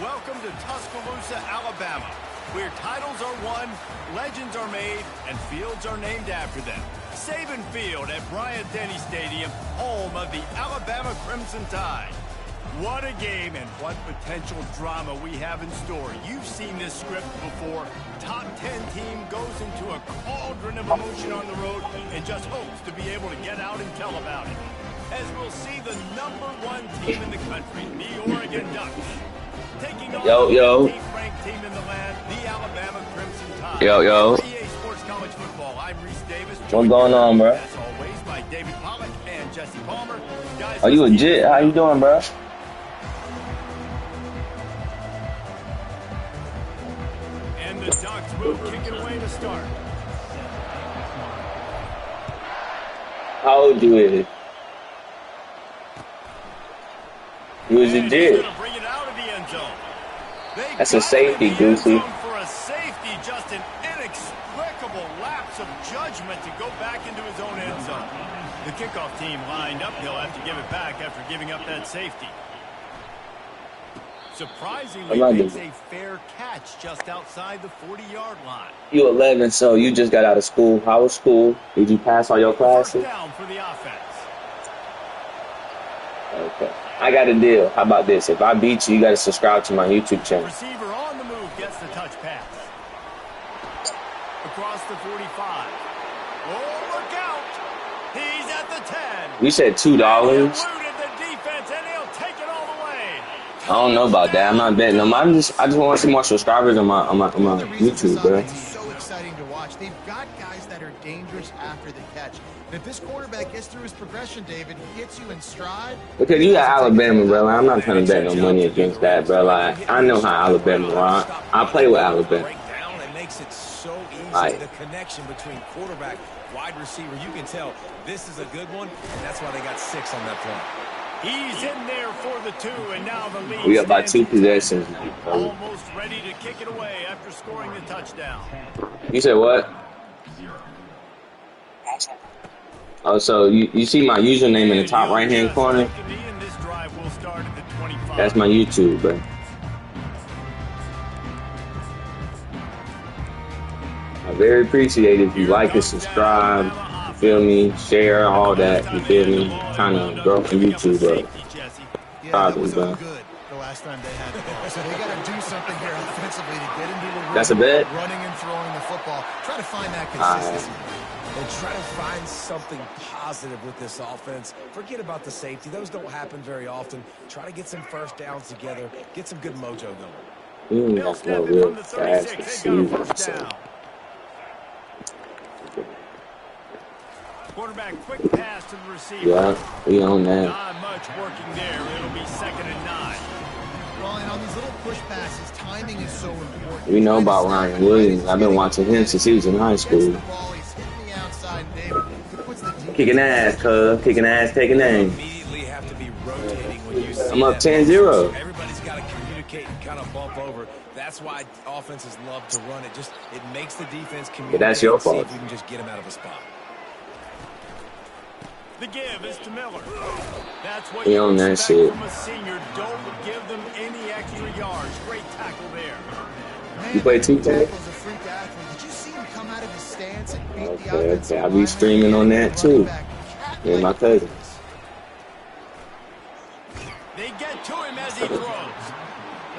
Welcome to Tuscaloosa, Alabama, where titles are won, legends are made, and fields are named after them. Saban Field at Bryant-Denny Stadium, home of the Alabama Crimson Tide. What a game and what potential drama we have in store. You've seen this script before. Top 10 team goes into a cauldron of emotion on the road and just hopes to be able to get out and tell about it. As we'll see the #1 team in the country, the Oregon Ducks, taking on the 8th-ranked team in the land, the Alabama Crimson Tide. EA Sports College Football. I'm Reese Davis. What's going on, bro? As always, by David Pollack and Jesse Palmer. Guys, are you legit? How you doing, bro? And the Ducks will kick it away to start. How old you is? He was legit. That's a safety, Goosey. For a safety, just an inexplicable lapse of judgment to go back into his own end zone. The kickoff team lined up. He'll have to give it back after giving up that safety. Surprisingly, makes a fair catch just outside the 40-yard line. You 11, so you just got out of school. How was school? Did you pass all your classes? First down for the offense. Okay. I got a deal. How about this? If I beat you, you got to subscribe to my YouTube channel. Receiver on the move gets the touch pass. Across the 45. Oh, look out. He's at the 10. You said $2. I don't know about that. I'm not betting them. I just want to see more subscribers on my YouTube, bro. It's so exciting to watch. They've got guys that are dangerous after the catch. And if this quarterback gets through his progression, David, he gets you in stride. Because you got Alabama, bro. Like, I'm not trying to bet no money against that, bro. Like, I know how Alabama rock. I play with Alabama. It makes it so easy. Right. The connection between quarterback, wide receiver, you can tell this is a good one, and that's why they got 6 on that play. He's in there for the 2, and now the lead. We got about 2 possessions. Almost ready to kick it away after scoring the touchdown. You said what? Oh, so you see my username in the top right-hand corner? That's my YouTube, bro. I very appreciate it if you like and subscribe, you feel me, share, all that, you feel me, trying to grow from YouTube, bro. Probably, bro. The last time they had the ball. So they got to do something here offensively to get into a rhythm. That's a bet? Running and throwing the football. Try to find that consistency. And try to find something positive with this offense. Forget about the safety. Those don't happen very often. Try to get some first downs together. Get some good mojo going. That's no real fast receiver. Quarterback quick pass to the receiver. Yeah, we own that. Not much working there. It'll be 2nd and 9. Well, and on these little push passes, timing is so important. We know about Ryan Williams. I've been watching him since he was in high school. Kicking ass, cuz. Kicking ass, taking aim. I'm up 10-0. Everybody's got to communicate and kind of bump over. That's why offenses love to run it. It makes the defense communicate. But that's your fault. See if you can just get him out of a spot. The give is to Miller. That's what you own that shit. From a senior. Don't give them any extra yards. Great tackle there. Man, you play 2K? Did you see him come out of his stance and beat the offensive Okay. I'll be streaming on that too. Me and my cousins. They get to him as he throws.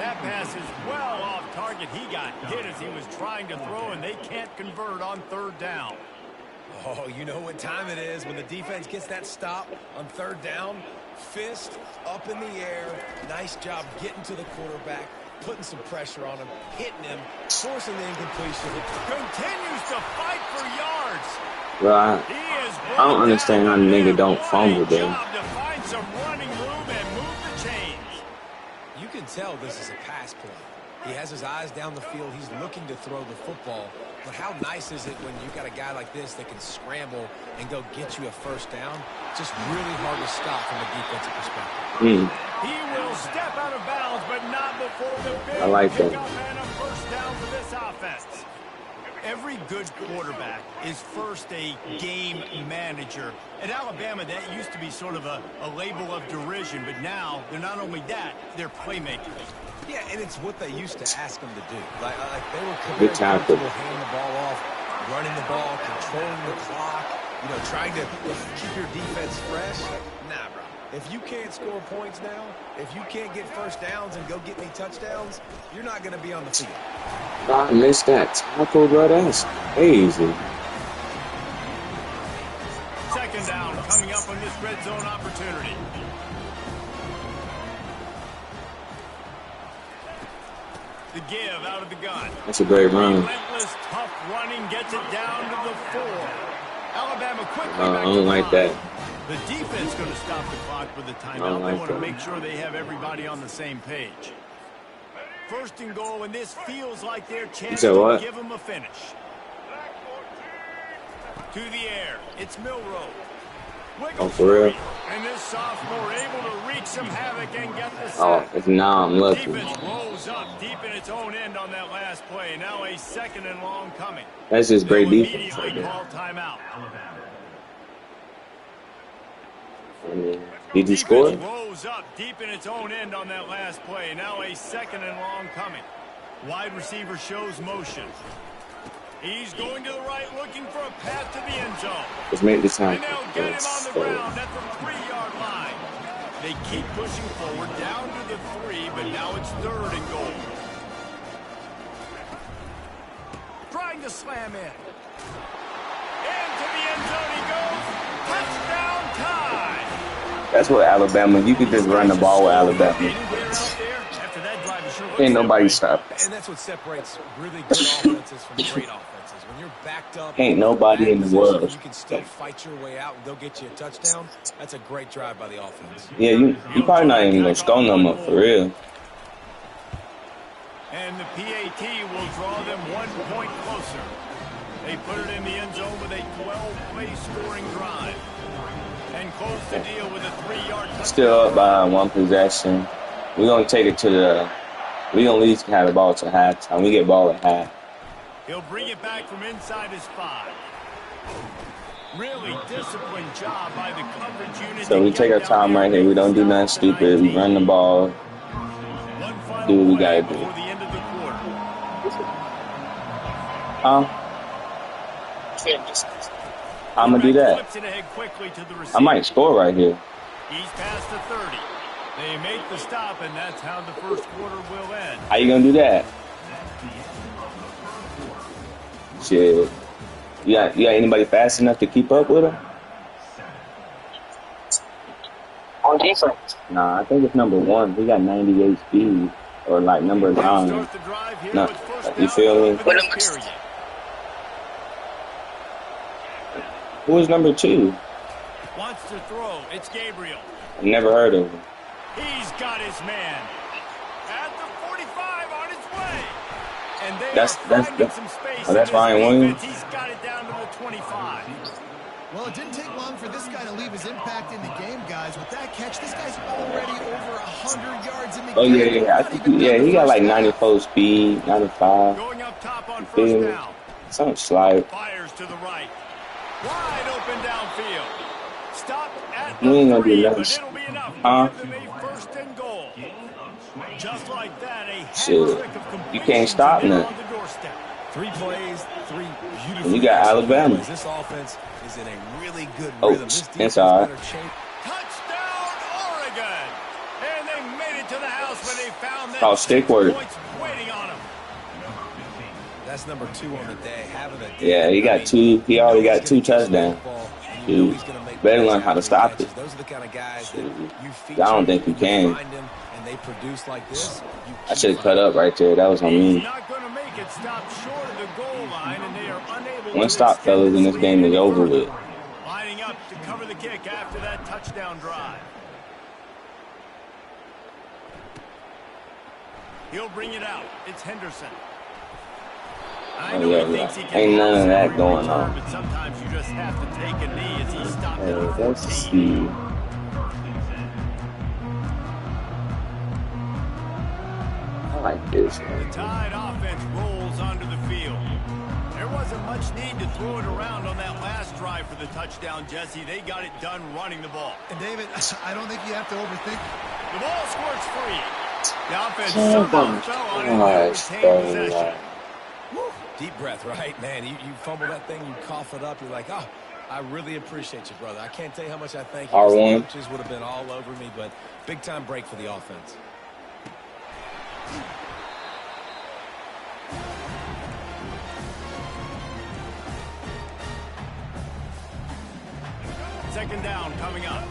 That pass is well off target. He got hit as he was trying to throw, and they can't convert on 3rd down. Oh, you know what time it is when the defense gets that stop on 3rd down. Fist up in the air. Nice job getting to the quarterback, putting some pressure on him, hitting him, forcing the incompletion. Continues to fight for yards. Well, I don't understand how the nigga don't fumble them. To find some running room and move the chains. You can tell this is a pass play. He has his eyes down the field. He's looking to throw the football. But how nice is it when you got a guy like this that can scramble and go get you a 1st down? Just really hard to stop from a defensive perspective. He will step out of bounds, but not before the big I like that. pickup and a 1st down for this offense. Every good quarterback is first a game manager. At Alabama, that used to be sort of a label of derision, but now they're not only that, they're playmakers. Yeah, and it's what they used to ask them to do. Like they were Good very tackle. comfortable handing the ball off, running the ball, controlling the clock, you know, trying to keep your defense fresh. Nah, bro. If you can't score points now, if you can't get first downs and go get me touchdowns, you're not going to be on the field. I missed that tackle, bro. That's crazy. Second down coming up on this red zone opportunity. The give out of the gun. That's a great run. Relentless, tough running gets it down to the 4. Alabama quickly back I don't like that. The defense going to stop the clock with the timeout. They want to make sure they have everybody on the same page. First and goal, and this feels like their chance to give them a finish. To the air, it's Milrow. Oh, for real? And this sophomore able to wreak some havoc and get the sack. Oh, if now I'm lucky. Defense rolls up deep in its own end on that last play. Now a second and long coming. That's just great defense right there. Call timeout. Did you score? Rolls up deep in its own end on that last play. Now a second and long coming. Wide receiver shows motion. He's going to the right, looking for a path to the end zone. Let's make this time. And they'll get him on the ground at the 3-yard line. They keep pushing forward down to the 3, but now it's third and goal. Trying to slam in. Into the end zone he goes. Touchdown time. That's what Alabama. You could just run the ball with Alabama. Ain't nobody stop. And that's what separates really good offenses from great offenses. When you're backed up, Ain't nobody in the world. You can still fight your way out and go get you a touchdown. That's a great drive by the offense. Yeah, you probably not even gonna score them up for real. And the PAT will draw them 1 point closer. They put it in the end zone with a 12-play scoring drive. And close the deal with a 3-yard touchdown. Still up by 1 possession. We're gonna take it to the. We don't at least have the ball to halftime. We get ball at half. He'll bring it back from inside his 5. Really disciplined job by the coverage unit. So we take our time right here. We don't do nothing stupid. We run the ball. Do what we gotta do. I'm gonna do that. I might score right here. He's past the 30. They make the stop, and that's how the first quarter will end. How you gonna do that? Shit. You got anybody fast enough to keep up with him? On defense. Nah, I think it's number 1. He got 98 speed, or like number 9. No, you feel me? Who is number 2? Wants to throw. It's Gabriel. I've never heard of him. He's got his man. At the 45 on his way. And they That's some space. Oh, that's Ryan Williams. He's got it down to the 25. Well, it didn't take long for this guy to leave his impact in the game, guys. With that catch, this guy's already over 100 yards in the game. Oh, yeah. I think, he got like 94 speed, 95. Going up top on first down. Something slide. Fires to the right. Wide open downfield. Stopped at We ain't gonna do 3, nothing. but it'll be enough to give them a first and goal. Just like that, a Shit. You can't stop now. 3 plays, 3 beautiful. You got Alabama. This offense is in a really good Oh, rhythm. This defense inside. better shape. Touchdown, Oregon! And they made it to the house when they found that Called stick work. points waiting on them. That's number 2 on the day. Having a Yeah, he got 2. He already got 2 touchdowns. Dude, better learn how to stop it. Those are the kind of guys that you I don't think you can. find them and they produce like this. I should have cut up right there. That was on me. He's not going to make it. Stop short of the goal line, and they are unable One to stop, extend fellas, and this game is over with. Lining up to cover the kick after that touchdown drive. He'll bring it out. It's Henderson. I know he thinks he can Ain't none of that going on. But sometimes you just have to take a knee as he stopped at a 14. Let's see. like this. The Tide offense rolls onto the field. There wasn't much need to throw it around on that last drive for the touchdown, Jesse. They got it done running the ball. And David, I don't think you have to overthink. The ball squirts free. The offense Oh somehow my fell on it and gosh, retained possession. Deep breath, right, man? You fumble that thing, you cough it up, you're like, oh, I really appreciate you, brother. I can't tell you how much I thank you. R1. The coaches would have been all over me, but big-time break for the offense. Second down coming up.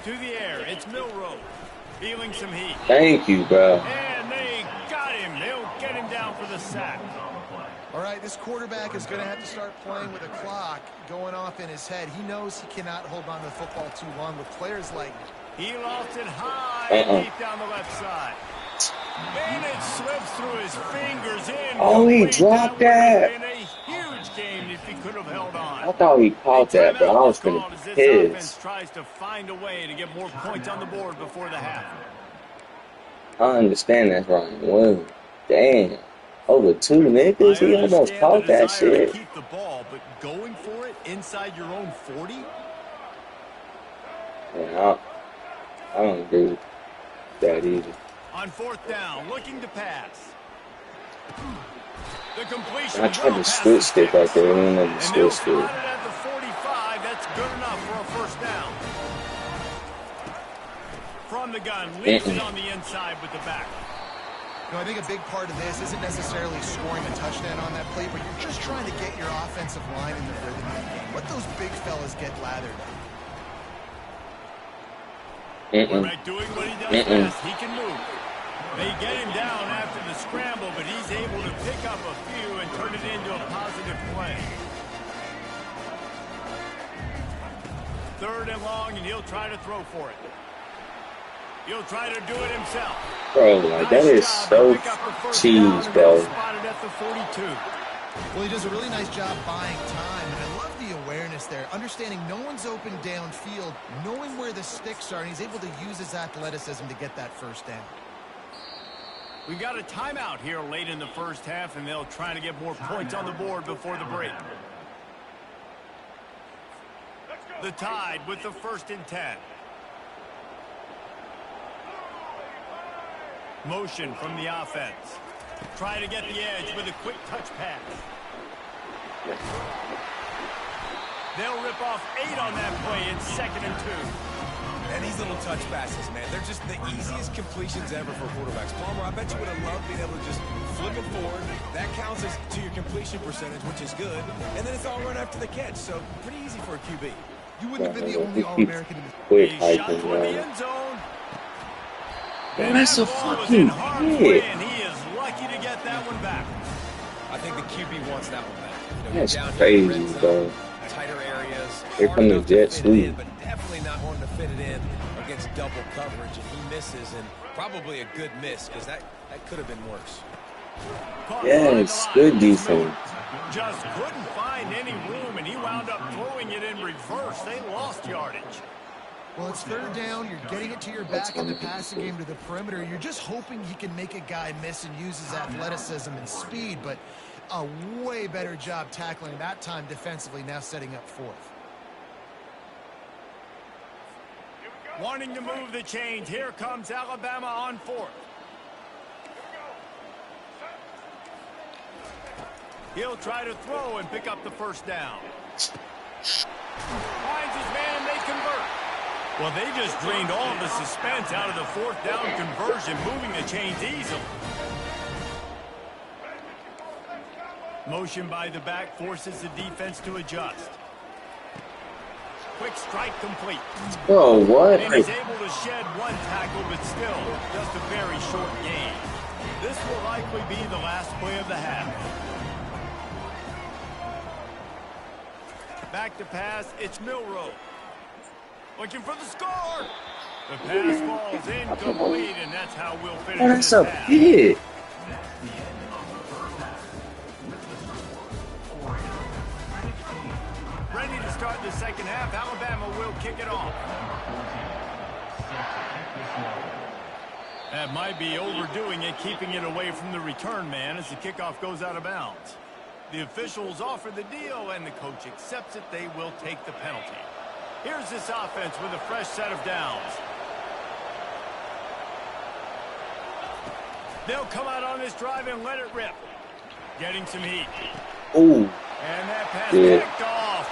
To the air, it's Milroe. Feeling some heat. Thank you, bro. And they got him. They'll get him down for the sack. All right, this quarterback is going to have to start playing with a clock going off in his head. He knows he cannot hold on to the football too long with players like He lost it high and deep down the left side. And it slips through his fingers in. Oh, he dropped that. In a huge game if he could have held on. I thought he caught that, but I was gonna This piss. offense tries to find a way to get more points on the board before the half. I understand that's right. Well, damn. Over 2 niggas, he almost caught that shit. Keep the ball, but going for it inside your own 40? Yeah, I don't agree with that either. On fourth down, looking to pass. The completion. I tried to switch stick right there, and then the And they'll switch spot stick. it at the 45. That's good enough for a first down. From the gun, leaves it on the inside with the back. I think a big part of this isn't necessarily scoring a touchdown on that play, but you're just trying to get your offensive line in the rhythm of the game. Let those big fellas get lathered up. Quarterback doing what he does best. He can move. They get him down after the scramble, but he's able to pick up a few and turn it into a positive play. Third and long, and he'll try to throw for it. He'll try to do it himself. Bro, like, that is so cheese, bro. Spotted at the 42. Well, he does a really nice job buying time, and I love the awareness there, understanding no one's open downfield, knowing where the sticks are, and he's able to use his athleticism to get that first down. We've got a timeout here late in the first half, and they'll try to get more points on the board before the break. The Tide with the 1st and 10. Motion from the offense. Try to get the edge with a quick touch pass. They'll rip off 8 on that play. It's 2nd and 2. And these little touch passes, man, they're just the easiest completions ever for quarterbacks. Palmer, I bet you would have loved being able to just flip it forward. That counts as to your completion percentage, which is good. And then it's all run after the catch, so pretty easy for a QB. You wouldn't have been the only All-American in this. Quick He shot hiking, toward the bro. end zone. Man, that's a fucking hit. And he is lucky to get that one back. I think the QB wants that one back. You know, That's down here crazy, in the red zone, bro. tighter areas. Here hard come the enough to jet fit it sweep. in, but definitely not wanting to fit it in against double coverage, and he misses, and probably a good miss because that could have been worse. Yes, good defense. Just couldn't find any room, and he wound up throwing it in reverse. They lost yardage. Well, it's third down. You're getting it to your back in the passing game to the perimeter. You're just hoping he can make a guy miss and use his athleticism and speed, but a way better job tackling that time defensively, now setting up 4th. Wanting to move the chains. Here comes Alabama on 4th. He'll try to throw and pick up the first down. Finds his man, they convert. Well, they just drained all of the suspense out of the 4th down conversion, moving the chains easily. Motion by the back forces the defense to adjust. Quick strike complete. Bro, what? And he's able to shed one tackle, but still just a very short gain. This will likely be the last play of the half. Back to pass, it's Milroe. Looking for the score. The pass falls incomplete, and that's how we'll finish Oh, that's this a half. hit. Ready to start the second half. Alabama will kick it off. That might be overdoing it, keeping it away from the return man as the kickoff goes out of bounds. The officials offer the deal, and the coach accepts it. They will take the penalty. Here's this offense with a fresh set of downs. They'll come out on this drive and let it rip. Getting some heat. Ooh. And that pass picked off.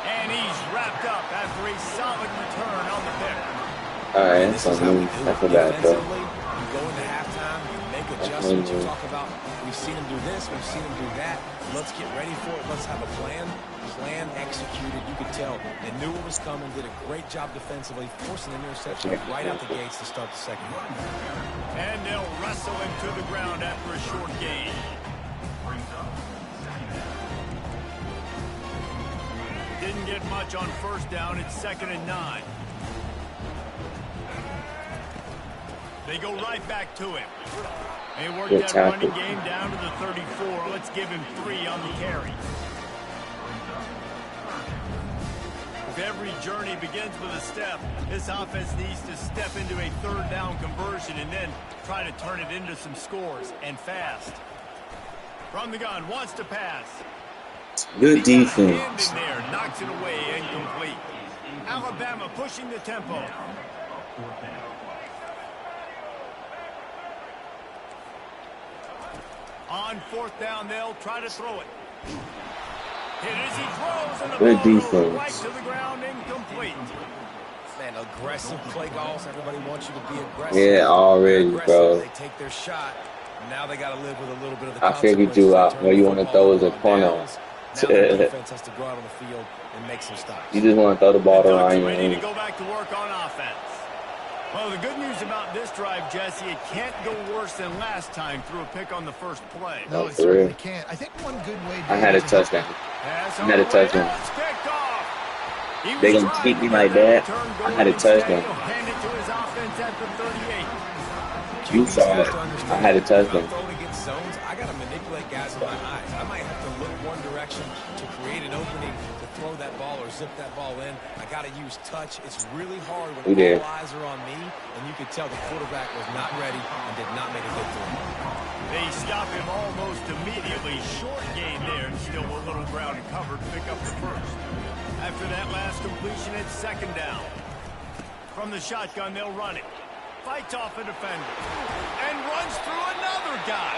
And he's wrapped up after a solid return on the pick. All right, that's something. That's a bad throw. You go into halftime, you make adjustments. You talk about, we've seen him do this, we've seen him do that. Let's get ready for it. Let's have a plan. Plan executed. You could tell they knew it was coming. Did a great job defensively, forcing an interception right out the gates to start the second half. And they'll wrestle him to the ground after a short gain. Didn't get much on first down. It's 2nd and 9. They go right back to him. They work that running game down to the 34. Let's give him 3 on the carry. If every journey begins with a step, this offense needs to step into a 3rd down conversion and then try to turn it into some scores, and fast. From the gun, wants to pass. Good defense. In there, knocks it away, incomplete. Alabama pushing the tempo. On 4th down, they'll try to throw it. Hit as he throws, and the ball goes right to the ground, incomplete. Man, aggressive play calls. Everybody wants you to be aggressive. Yeah, already, bro. They take their shot. Now they got to live with a little bit of the I figured you out. Where you want to throw is a corner. Now the defense has to go out on the field and make some stops. You just want to throw the ball around your ready to go back to work on offense. Well, the good news about this drive, Jesse, it can't go worse than last time through a pick on the first play. No, it certainly can't. I think one good way. I had a touchdown. I had a touchdown. They gonna keep me like that. I had a touchdown. Hand it to his offense at the 38. You saw it. I had a touchdown. Against zones, I gotta manipulate guys with my eyes. I might have to look one direction to create an opening to throw that ball or zip that ball in. I gotta use touch. It's really hard when all eyes are on me, and you could tell the quarterback was not ready and did not make a good throw. They stop him almost immediately. Short gain there, and still a little ground covered. Pick up the first. After that last completion, it's 2nd down. From the shotgun, they'll run it. Fights off a defender. And runs through another guy.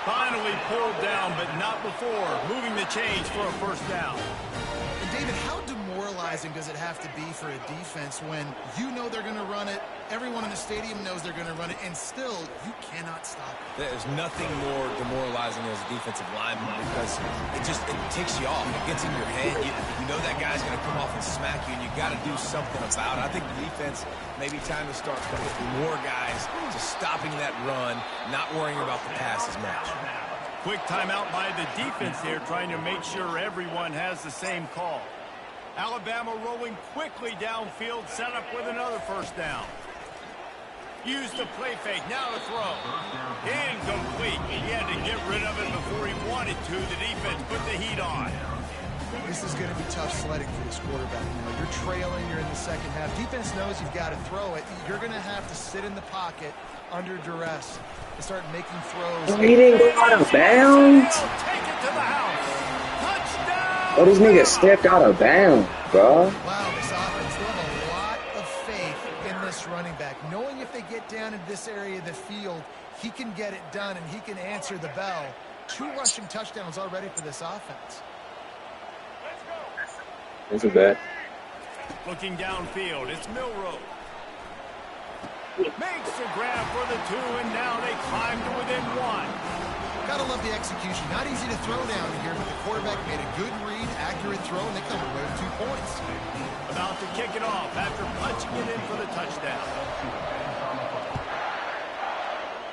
Finally pulled down, but not before. Moving the chains for a 1st down. And David, how demoralizing does it have to be for a defense when you know they're going to run it, everyone in the stadium knows they're going to run it, and still you cannot stop it? There's nothing more demoralizing as a defensive lineman because it takes you off. It gets in your head. You know that guy's going to come off and smack you, and you got to do something about it. I think the defense maybe time to start committing more guys to stopping that run, not worrying about the pass as much. Quick timeout by the defense there, trying to make sure everyone has the same call. Alabama rolling quickly downfield, set up with another 1st down. Use the play fake, now to throw. Incomplete. He had to get rid of it before he wanted to. The defense put the heat on. This is going to be tough sledding for this quarterback. You know, you're trailing, you're in the 2nd half. Defense knows you've got to throw it. You're going to have to sit in the pocket under duress and start making throws. He didn't go out of bounds. Take it to the house. Touchdown. Oh, this nigga stepped out of bounds, bro. Wow, this offense, they have a lot of faith in this running back. Knowing if they get down in this area of the field, he can get it done and he can answer the bell. 2 rushing touchdowns already for this offense. That's a bet. Looking downfield, it's Milrow. Makes the grab for the 2, and now they climb to within 1. Gotta love the execution. Not easy to throw down here, but the quarterback made a good read, accurate throw, and they come away with 2 points. About to kick it off after punching it in for the touchdown.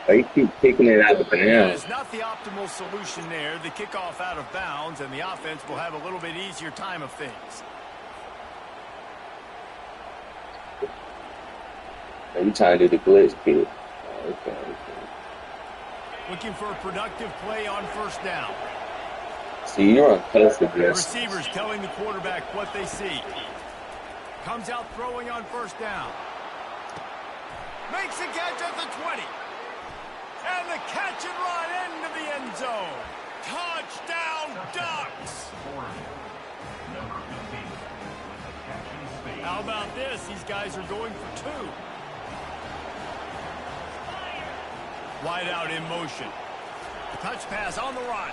They keep kicking it out of bounds. It's not the optimal solution there. The kickoff out of bounds, and the offense will have a little bit easier time of things. You trying to do the glitch kick. Okay. Looking for a productive play on 1st down. See, you're on close to this. Receivers telling the quarterback what they see. Comes out throwing on first down. Makes a catch at the 20. And the catch and run into the end zone. Touchdown, Ducks! How about this? These guys are going for 2. Wide out in motion. Touch pass on the run.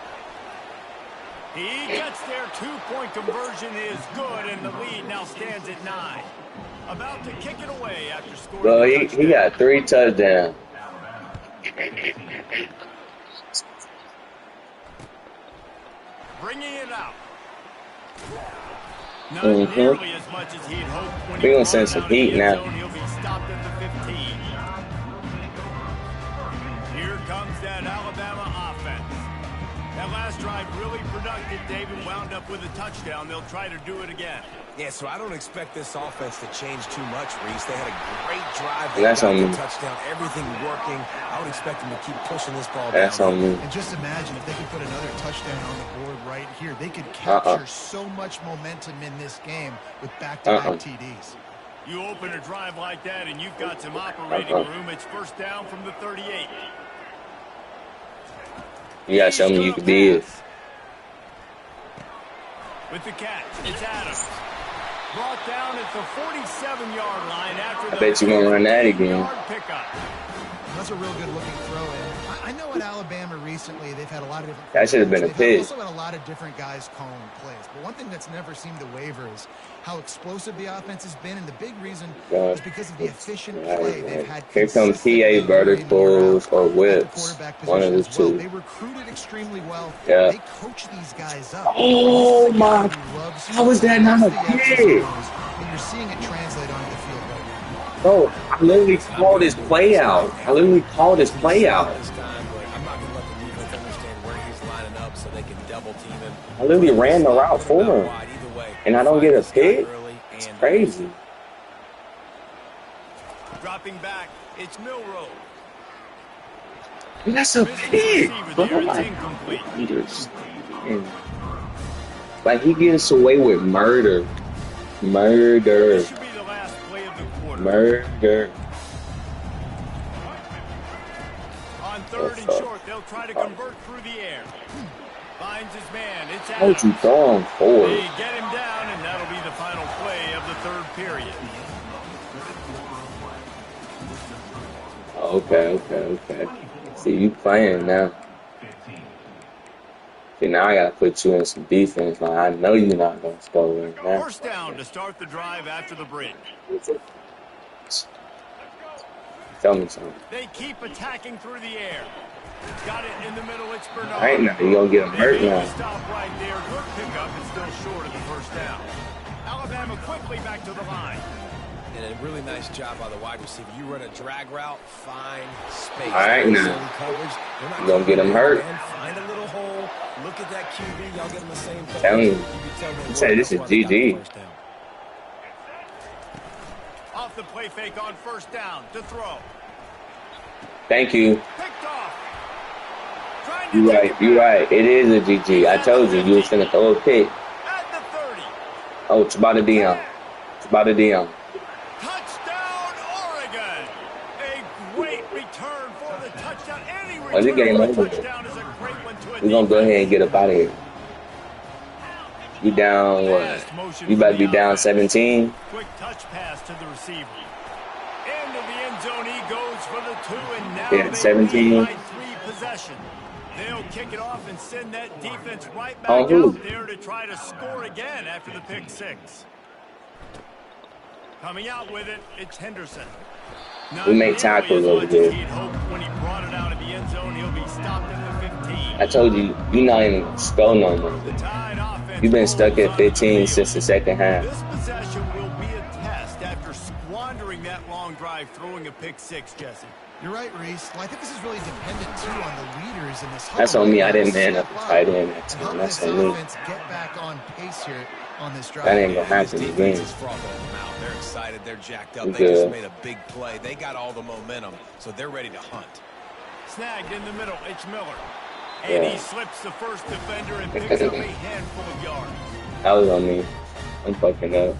He gets there. 2-point conversion is good, and the lead now stands at 9. About to kick it away after scoring. Well, he got 3 touchdowns. Bringing it out. Not nearly as much as he'd hoped when We're gonna send some heat now. He'll be stopped at the 15. Here comes that Alabama offense. That last drive really productive. David wound up with a touchdown. They'll try to do it again. Yeah, so I don't expect this offense to change too much, Reese. They had a great drive. They That's got on the me. touchdown, everything working. I would expect them to keep pushing this ball That's down. on me. And just imagine if they could put another touchdown on the board right here. They could capture so much momentum in this game with back-to-back TDs. You open a drive like that, and you've got some operating room. It's first down from the 38. You got something you can do. With the catch, it's Adams. Brought down at the 47-yard line after the I bet you won't run that again. Pickup. That's a real good-looking throw. And I know at Alabama recently they've had a lot of different. That should have been a They've pick. also had a lot of different guys calling plays. But one thing that's never seemed to waver is how explosive the offense has been, and the big reason is because of the efficient play they've had. Here comes PA verticals or whips. One of the two. They recruited extremely well. Yeah. They coach these guys up. Oh my! How was that not a pick? And you're seeing it translate onto the field right now. Bro, I literally called his play out. This time, but I'm not going to let the defense understand where he's lining up so they can double team him. I literally ran the route for him. Either way, And I don't get a pick? It's crazy. Dropping back, it's Milrow. That's a pick, bro. It's incomplete. Like, he gets away with murder. Murder. This should be the last play of the quarter. Murder. On 3rd and short, they'll try to convert through the air. Finds his man. It's How would you Adams. throw him forward? They get him down, and that'll be the final play of the 3rd period. Okay. See, you playing now. See, now I gotta put you in some defense. Like, I know you're not gonna score right now. First down to start the drive after the break. Tell me something. They keep attacking through the air. Got it in the middle. It's Bernard. All right, now you gonna get him hurt They now. stop right there. Good pickup. It's still short of the first down. Alabama quickly back to the line. And a really nice job by the wide receiver. You run a drag route, find space. All right, now. Zone coverage. They're not You gonna get him hurt. man. Find a little hole. Look at that QB. Y'all get him the same thing. Tell you. You can tell them You say this is that's why they got the GG. first down. Off the play fake on first down to throw. Thank you. Picked off. Trying to take it You back. right. It is a GG. I told you was finna throw a pick. At the 30. Oh, it's about a Dion. Touchdown, Oregon. A great return for the touchdown. Any Oh, this game return for over. a touchdown is a great one to a We're gonna go defense. ahead and get up out of here. You down what? You about to be down 17? Quick touch pass to the receiver. Into the end zone he goes for the 2, and now Yeah, they 17. lead by 3 possession. They'll kick it off and send that defense right back Oh, who? out there to try to score again after the pick 6. Coming out with it, it's Henderson. We make tackles over there. He'd hoped when he brought it out of the end zone, he'll be stopped at the 15. I told you, you're not even gonna score no more. The Tide offense You've been stuck rolls at on 15 the since the field. second half. This possession will be a test after squandering that long drive, throwing a pick 6, Jesse. You're right, Reese. Well, I think this is really dependent, too, on the leaders in this huddle. That's on me. I didn't Step man up the up tight end that and time. help That's this on me. offense get back on pace here on this drive. That ain't gonna happen This again. defense is frothing them out. They're excited. They're jacked up. We They just good. made a big play. They got all the momentum, so they're ready to hunt. Snagged in the middle, it's Miller. And Yeah. he slips the first defender and picks up a handful of yards. That was on me. I'm fucking up.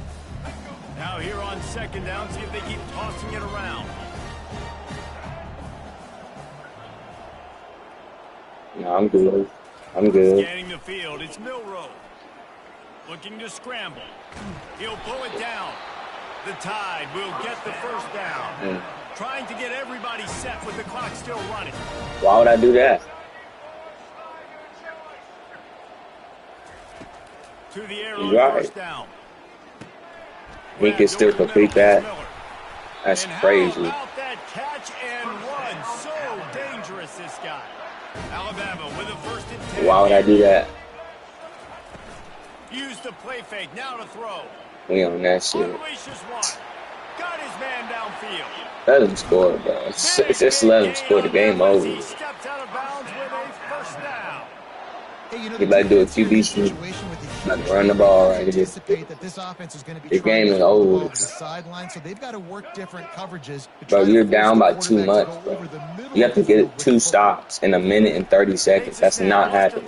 Now here on second down, see if they keep tossing it around. No, I'm good. I'm good. Scanning the field, it's Milrow. Looking to scramble. He'll pull it down. The Tide will get the first down. Trying to get everybody set with the clock still running. Why would I do that? To the air on first down. He can still complete that. That's crazy. How about that catch and run? So dangerous, this guy. Alabama with a first and 10. Why would I do that? Use the play fake. Now to throw. We on that shit. Unleashes one. Got his man downfield. Let him score, bro. Just let him score. The game over. He steps out of bounds with a first down. Hey, you know, He about to do a QB sneak. About to run the ball right here. That this offense is going to be The game is over. the sideline, so they've got to work different coverages. Bro, you're down by too much, bro. You have to get 2 stops in a minute and 30 seconds. That's not happening.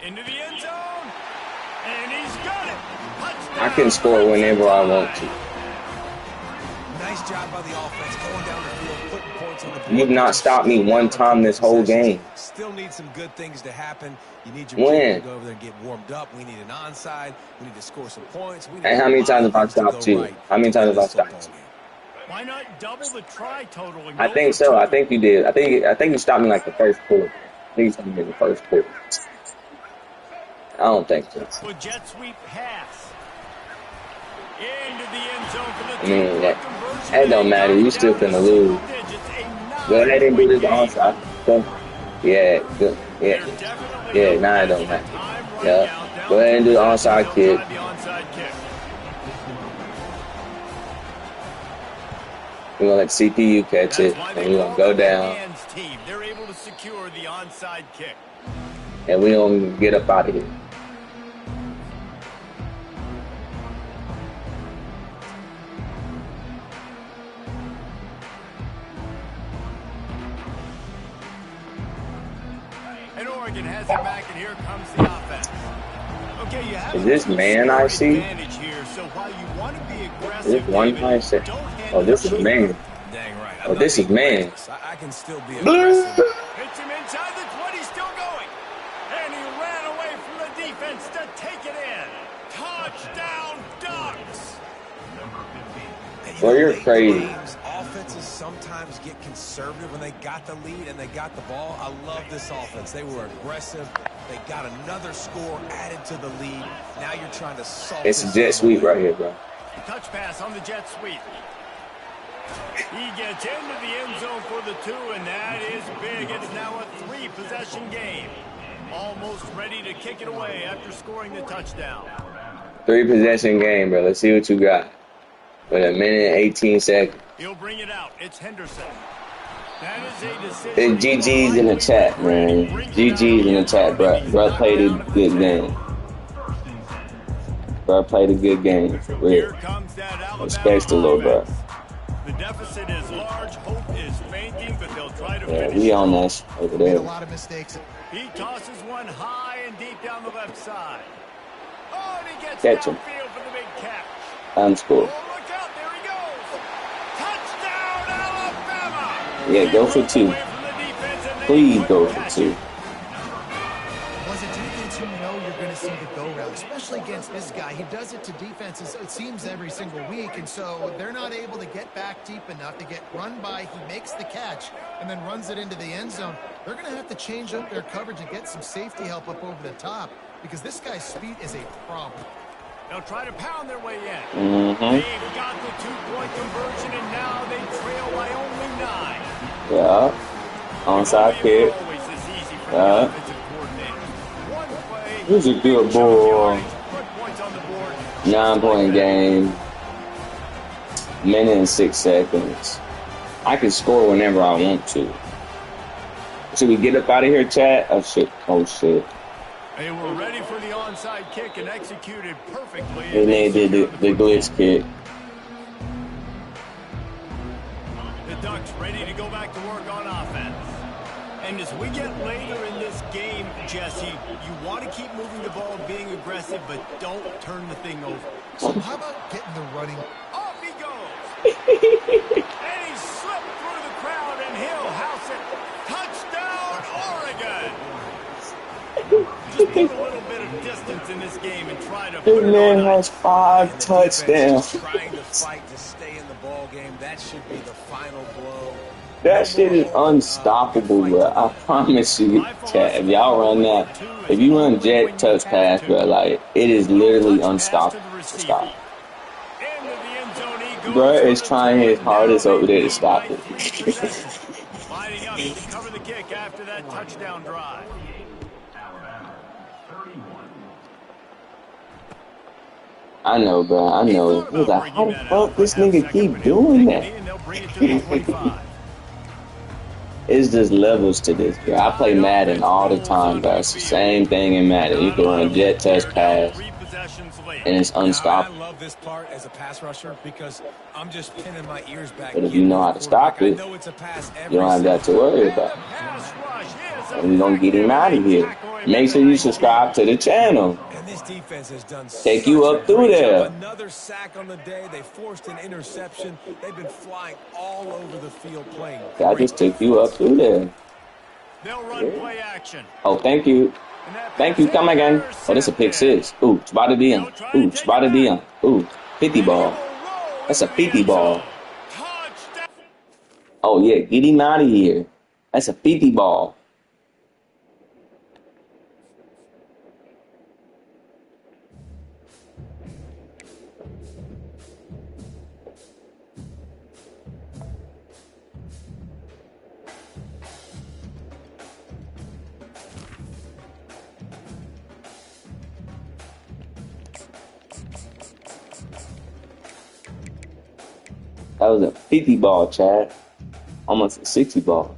Into the end zone. And he's got it. I can score whenever I want to. Nice job by the offense going down the field, putting points on the board. You've not stopped me one time this whole game. Still need some good things to happen. You need your When? team to go over there and get warmed up. We need an onside. We need to score some points. We need And how many times have I stopped you? How many times have I stopped you? Why not double the try total? And I go think for so. 2? I think you did. I think you stopped me like the first quarter. I think you stopped me in the first quarter. I don't think so. With jet sweep pass. Into the end zone for the I mean, that don't matter. You still finna lose. Go ahead and do this onside. Go. Yeah, good. Yeah, nah, it don't matter. Yeah. Go ahead and do the onside kick. We're gonna let CPU catch it, and we're gonna go down. They're able to secure the onside kick. And we gonna get up out of here. And Oregon has it back, and here comes the offense. Okay, you have Is this man I see? here, so while you want to be aggressive, Is this one I see? Oh, this is man. Dang right. Oh, this is man. I can still be aggressive. Hits him inside the 20, still going. And he ran away from the defense to take it in. Touchdown, Ducks. Well, you're crazy. Offenses sometimes get conservative when they got the lead and they got the ball. I love this offense. They were aggressive. They got another score added to the lead. Now you're trying to solve It's a jet sweep right here, bro. Touch pass on the jet sweep. He gets into the end zone for the 2, and that is big. It's now a 3-possession game. Almost ready to kick it away after scoring the touchdown. 3-possession game, bro. Let's see what you got. With a minute and 18 seconds. He'll bring it out. It's Henderson. That is a decision. It's GG's in the chat, man. GG's in the chat, bro. Bro played a good game. Bro played a good game. Real. Respects the little bro. The deficit is large. Hope is fainting, but they'll try to finish. We on that over Made there. a lot of mistakes. He tosses one high and deep down the left side. Oh, and he gets Catch him. downfield for the big catch. Unscore. Oh, look out. There he goes. Touchdown, Alabama. Yeah, go for 2. Please go for 2. Was a defense you know you're going to see the go route, especially against this guy. He does it to defenses, it seems, every single week, and so they're not able to get back deep enough to get run by. He makes the catch and then runs it into the end zone. They're going to have to change up their coverage and get some safety help up over the top because this guy's speed is a problem. They'll try to pound their way in. Mm-hmm. They've got the 2-point conversion, and now they trail by only 9. Yeah. Onside kick. Yeah. Who's a good boy? 9-point game. Minute and 6 seconds. I can score whenever I want to. Should we get up out of here, chat? Oh, shit. Oh, shit. They were ready for the onside kick and executed perfectly. And they did the glitch kick. The Ducks ready to go back to work on offense. And as we get later in this game, Jesse, you want to keep moving the ball, being aggressive, but don't turn the thing over. So how about getting the running? Off he goes. And he slipped through the crowd, and he'll house it. Touchdown, Oregon. Just put a little bit of distance in this game and try to put This it man on has ice. 5 touchdowns. Trying to fight to stay in the ball game. That should be the final blow. That shit is unstoppable, bro. I promise you, chat. If y'all run that, if you run jet touch pass, bro, like, it is literally unstoppable to stop. Bro is trying his hardest over there to stop it. Lining up to cover the kick after that touchdown drive. I know, bro. I know. It was like, how the fuck this nigga keep doing that? It's just levels to this, bro. I play Madden all the time, bro. It's the same thing in Madden. You can run jet touch pass, and it's unstoppable. I love this part as a pass rusher because I'm just pinning my ears back. But if you know how to stop it, you don't have that to worry about. And we gonna get him out of here. Make sure you subscribe to the channel. And this defense has done Take you up through there. Another sack on the day. They forced an interception. They've been flying all over the field playing. I just took you up through there. They'll run play action. Oh, thank you. Thank you. Come again. Oh, this is a pick 6. Ooh, spotted Dion. Ooh, spotted Dion. Ooh, 50 ball. That's a 50 ball. Oh, yeah. Get him out of here. That's a 50 ball. That was a 50 ball, Chad. Almost a 60 ball.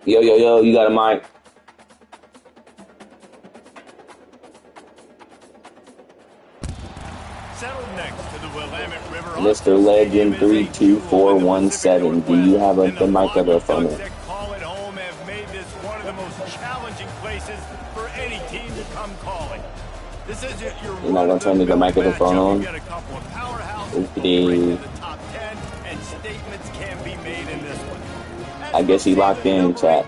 Yo, yo, yo, you got a mic? Settled next to the Willamette River. Mr. Legend 32417. Do you have the microphone? Call it home have made this one of the most challenging places for any team to come calling. This isn't your You're not gonna turn the microphone on? You got a couple of powerhouses Okay. the top 10, and statements can be made in this one. I guess he locked in, chat.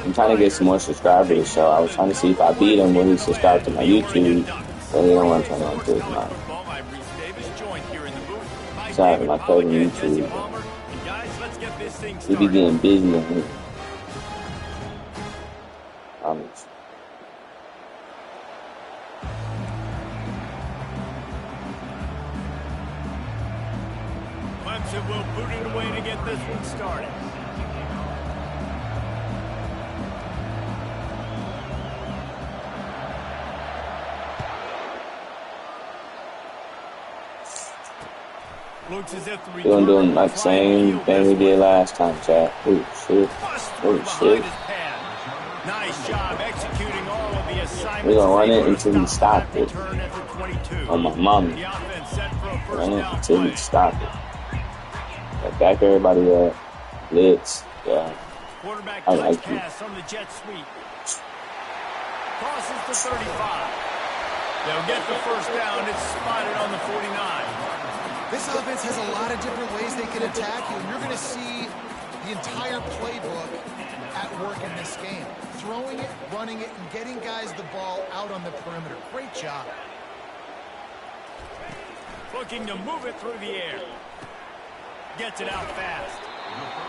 I'm trying to get some more subscribers, so I was trying to see if I beat him when he subscribed to my YouTube, but he don't want to turn on to his mouth. Sorry, my cousin YouTube. He be getting busy on here. Clemson will boot it away to get this one started. Looks as if We're gonna do like the same thing we did last time, chat. Oh shit. Oh shit. Nice job executing all of the assignments. We're gonna run it until we stop it. On my mama. Run it until we stop it. Back everybody up. Blitz. Yeah. I like you. On the jet sweep. Crosses to 35. They'll get the first down. It's spotted on the 49. This offense has a lot of different ways they can attack you, and you're going to see the entire playbook at work in this game. Throwing it, running it, and getting guys the ball out on the perimeter. Great job. Looking to move it through the air. Gets it out fast.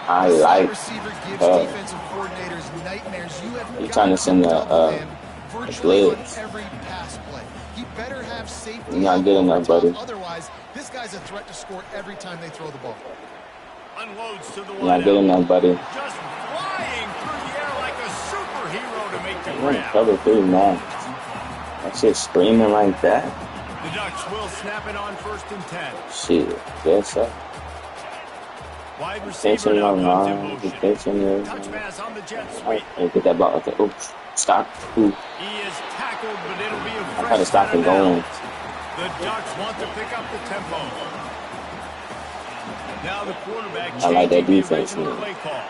I like receiver gives defensive coordinators nightmares. You have you're trying to send a blitz. Every pass play. He better have safety. You're not good enough, buddy. Otherwise, this guy's a threat to score every time they throw the ball. Unloads to the You're not good enough, buddy. Just flying through the air like a superhero to make the You're in grab. cover 3 now. That shit screaming like that. The The Ducks will snap it on 1st and 10. Shit, yes, sir. Wide receiver now comes in motion. Touch Touch pass on the jet sweep. Get that ball. Okay. Oops. Stop. Ooh. He is tackled, but it'll be a I try to fresh stop set him of going. downs. The Ducks want to pick up the tempo. Now the quarterback I like that changing the defense, original man. play call.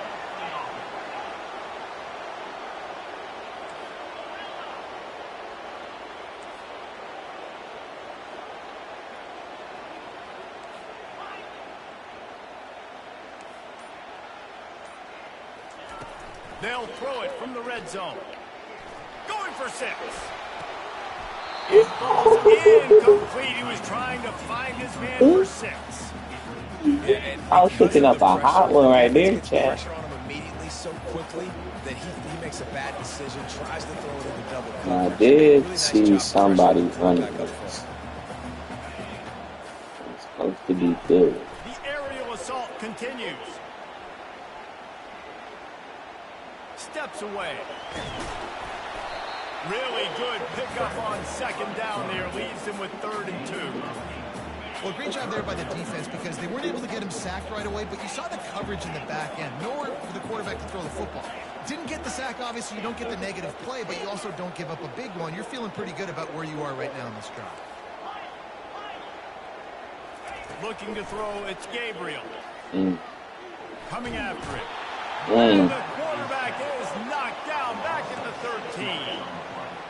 They'll throw it from the red zone. Going for 6. It falls incomplete. He was trying to find his man for 6. I was picking up a hot one right there, Chad. Pressure on him immediately so quickly that he makes a bad decision, tries to throw it into double I coverage. did Really nice see job somebody pressuring the running quarterback up this. front. It's supposed to be good. The aerial assault continues. Steps away. Really good pickup on 2nd down there. Leaves him with 3rd and 2. Well, great job there by the defense because they weren't able to get him sacked right away, but you saw the coverage in the back end. Nowhere for the quarterback to throw the football. Didn't get the sack, obviously. You don't get the negative play, but you also don't give up a big one. You're feeling pretty good about where you are right now in this drive. Looking to throw, it's Gabriel. Coming after it. And the quarterback is knocked down back at the 13.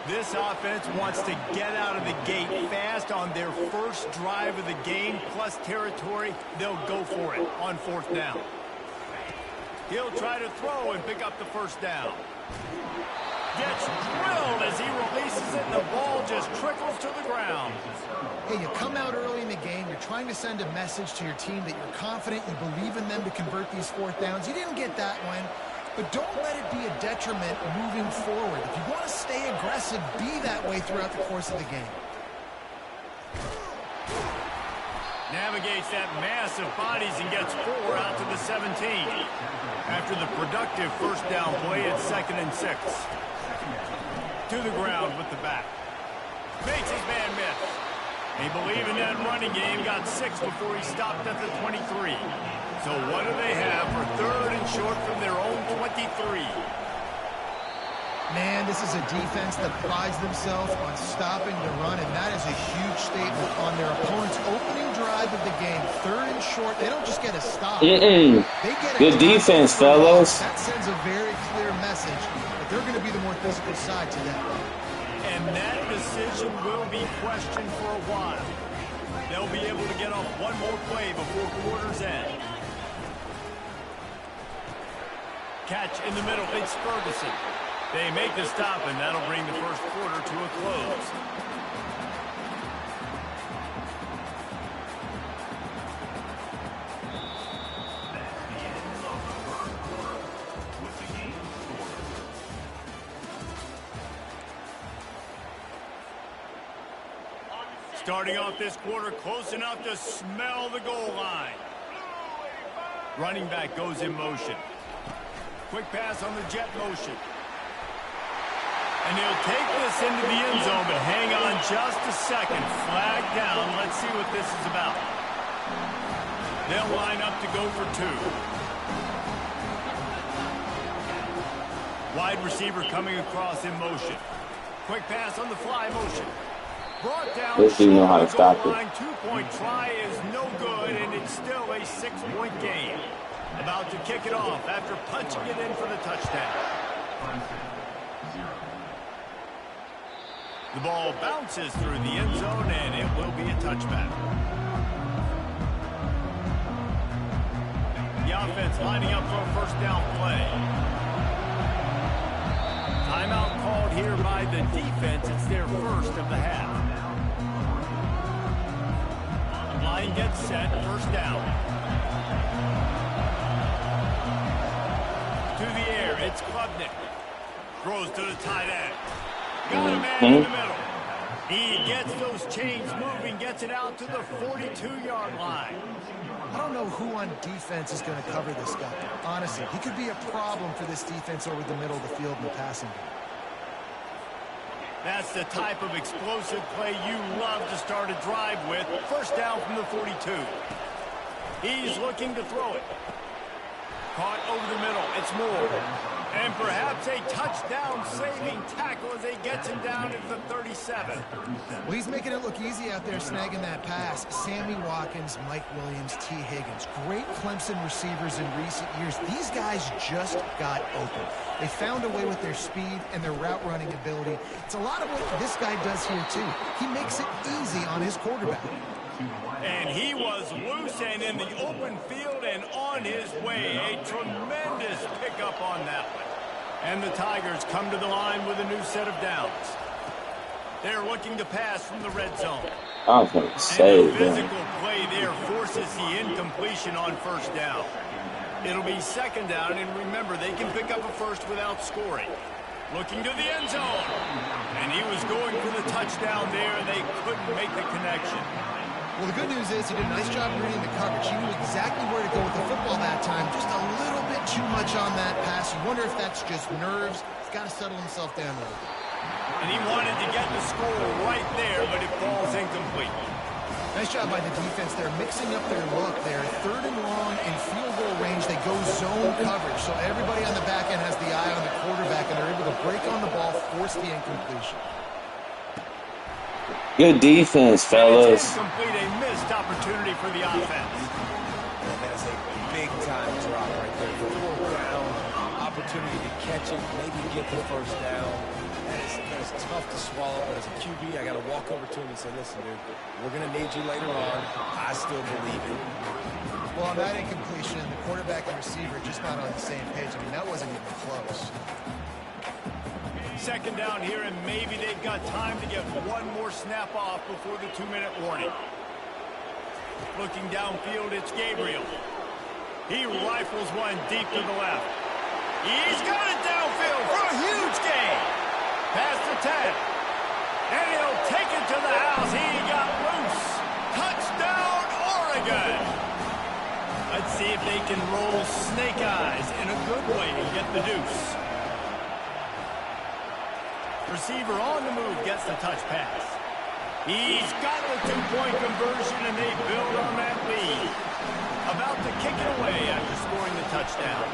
This offense wants to get out of the gate fast on their first drive of the game, plus territory. They'll go for it on 4th down. He'll try to throw and pick up the 1st down. Gets drilled as he releases it, and the ball just trickles to the ground. Hey, you come out early in the game, you're trying to send a message to your team that you're confident, you believe in them to convert these 4th downs. You didn't get that one, but don't let it be a detriment moving forward. If you want to stay aggressive, be that way throughout the course of the game. Navigates that mass of bodies and gets 4 out to the 17. After the productive 1st down play, it's 2nd and 6. To the ground with the back. Makes his man miss. They believe in that running game. Got 6 before he stopped at the 23. So what do they have for 3rd and short from their own 23? Man, this is a defense that prides themselves on stopping the run, and that is a huge statement on their opponent's opening drive of the game. 3rd and short, they don't just get a stop. They get a Good defense, fellas. That sends a very clear message that they're going to be the more physical side to them. And that decision will be questioned for a while. They'll be able to get off one more play before quarter's end. Catch in the middle, it's Ferguson. They make the stop, and that'll bring the 1st quarter to a close. Starting off this quarter, close enough to smell the goal line. Running back goes in motion. Quick pass on the jet motion. And he'll take this into the end zone, but hang on just a second. Flag down. Let's see what this is about. They'll line up to go for 2. Wide receiver coming across in motion. Quick pass on the fly motion. Brought down Let's see, you know how to stop it. 2-point try is no good, and it's still a 6-point game. About to kick it off after punching it in for the touchdown. The ball bounces through the end zone, and it will be a touchback. The offense lining up for a 1st down play. Timeout called here by the defense. It's their 1st of the half. Line gets set, 1st down. To the air, it's Klubnik. Throws to the tight end. Got a man in the middle. He gets those chains moving, gets it out to the 42-yard line. I don't know who on defense is going to cover this guy. Honestly, he could be a problem for this defense over the middle of the field in the passing game. That's the type of explosive play you love to start a drive with. First down from the 42. He's looking to throw it. Caught over the middle. It's Moore. And perhaps a touchdown-saving tackle as he gets him down at the 37. Well, he's making it look easy out there snagging that pass. Sammy Watkins, Mike Williams, T. Higgins. Great Clemson receivers in recent years. These guys just got open. They found a way with their speed and their route running ability. It's a lot of what this guy does here, too. He makes it easy on his quarterback. And he was loose and in the open field and on his way. A tremendous pickup on that one. And the Tigers come to the line with a new set of downs. They're looking to pass from the red zone. I was going to say and the physical play there forces the incompletion on first down. It'll be second down, and remember, they can pick up a first without scoring. Looking to the end zone. And he was going for the touchdown there, and they couldn't make the connection. Well, the good news is he did a nice job reading the coverage. He knew exactly where to go with the football that time. Just a little bit too much on that pass. You wonder if that's just nerves. He's got to settle himself down a little bit. And he wanted to get the score right there, but it falls incomplete. Nice job by the defense there, mixing up their look there. Third and long in field goal range. They go zone coverage. So everybody on the back end has the eye on the quarterback, and they're able to break on the ball, force the incompletion. good defense, fellas. Complete a missed opportunity for the offense. And that's a big-time drop right there. Fourth down, opportunity to catch it, maybe get the first down. That is tough to swallow, but as a QB, I got to walk over to him and say, listen, dude, we're going to need you later on. I still believe it. Well, on that incompletion, the quarterback and receiver just not on the same page. I mean, that wasn't even close. Second down here, and maybe they've got time to get one more snap off before the 2-minute warning. Looking downfield, it's Gabriel. He rifles one deep to the left. He's got it downfield for a huge gain. Past the 10. And he'll take it to the house. He got loose. Touchdown, Oregon. Let's see if they can roll snake eyes in a good way and get the deuce. Receiver on the move gets the touch pass. He's got the 2-point conversion, and they build on that lead. About to kick it away after scoring the touchdown.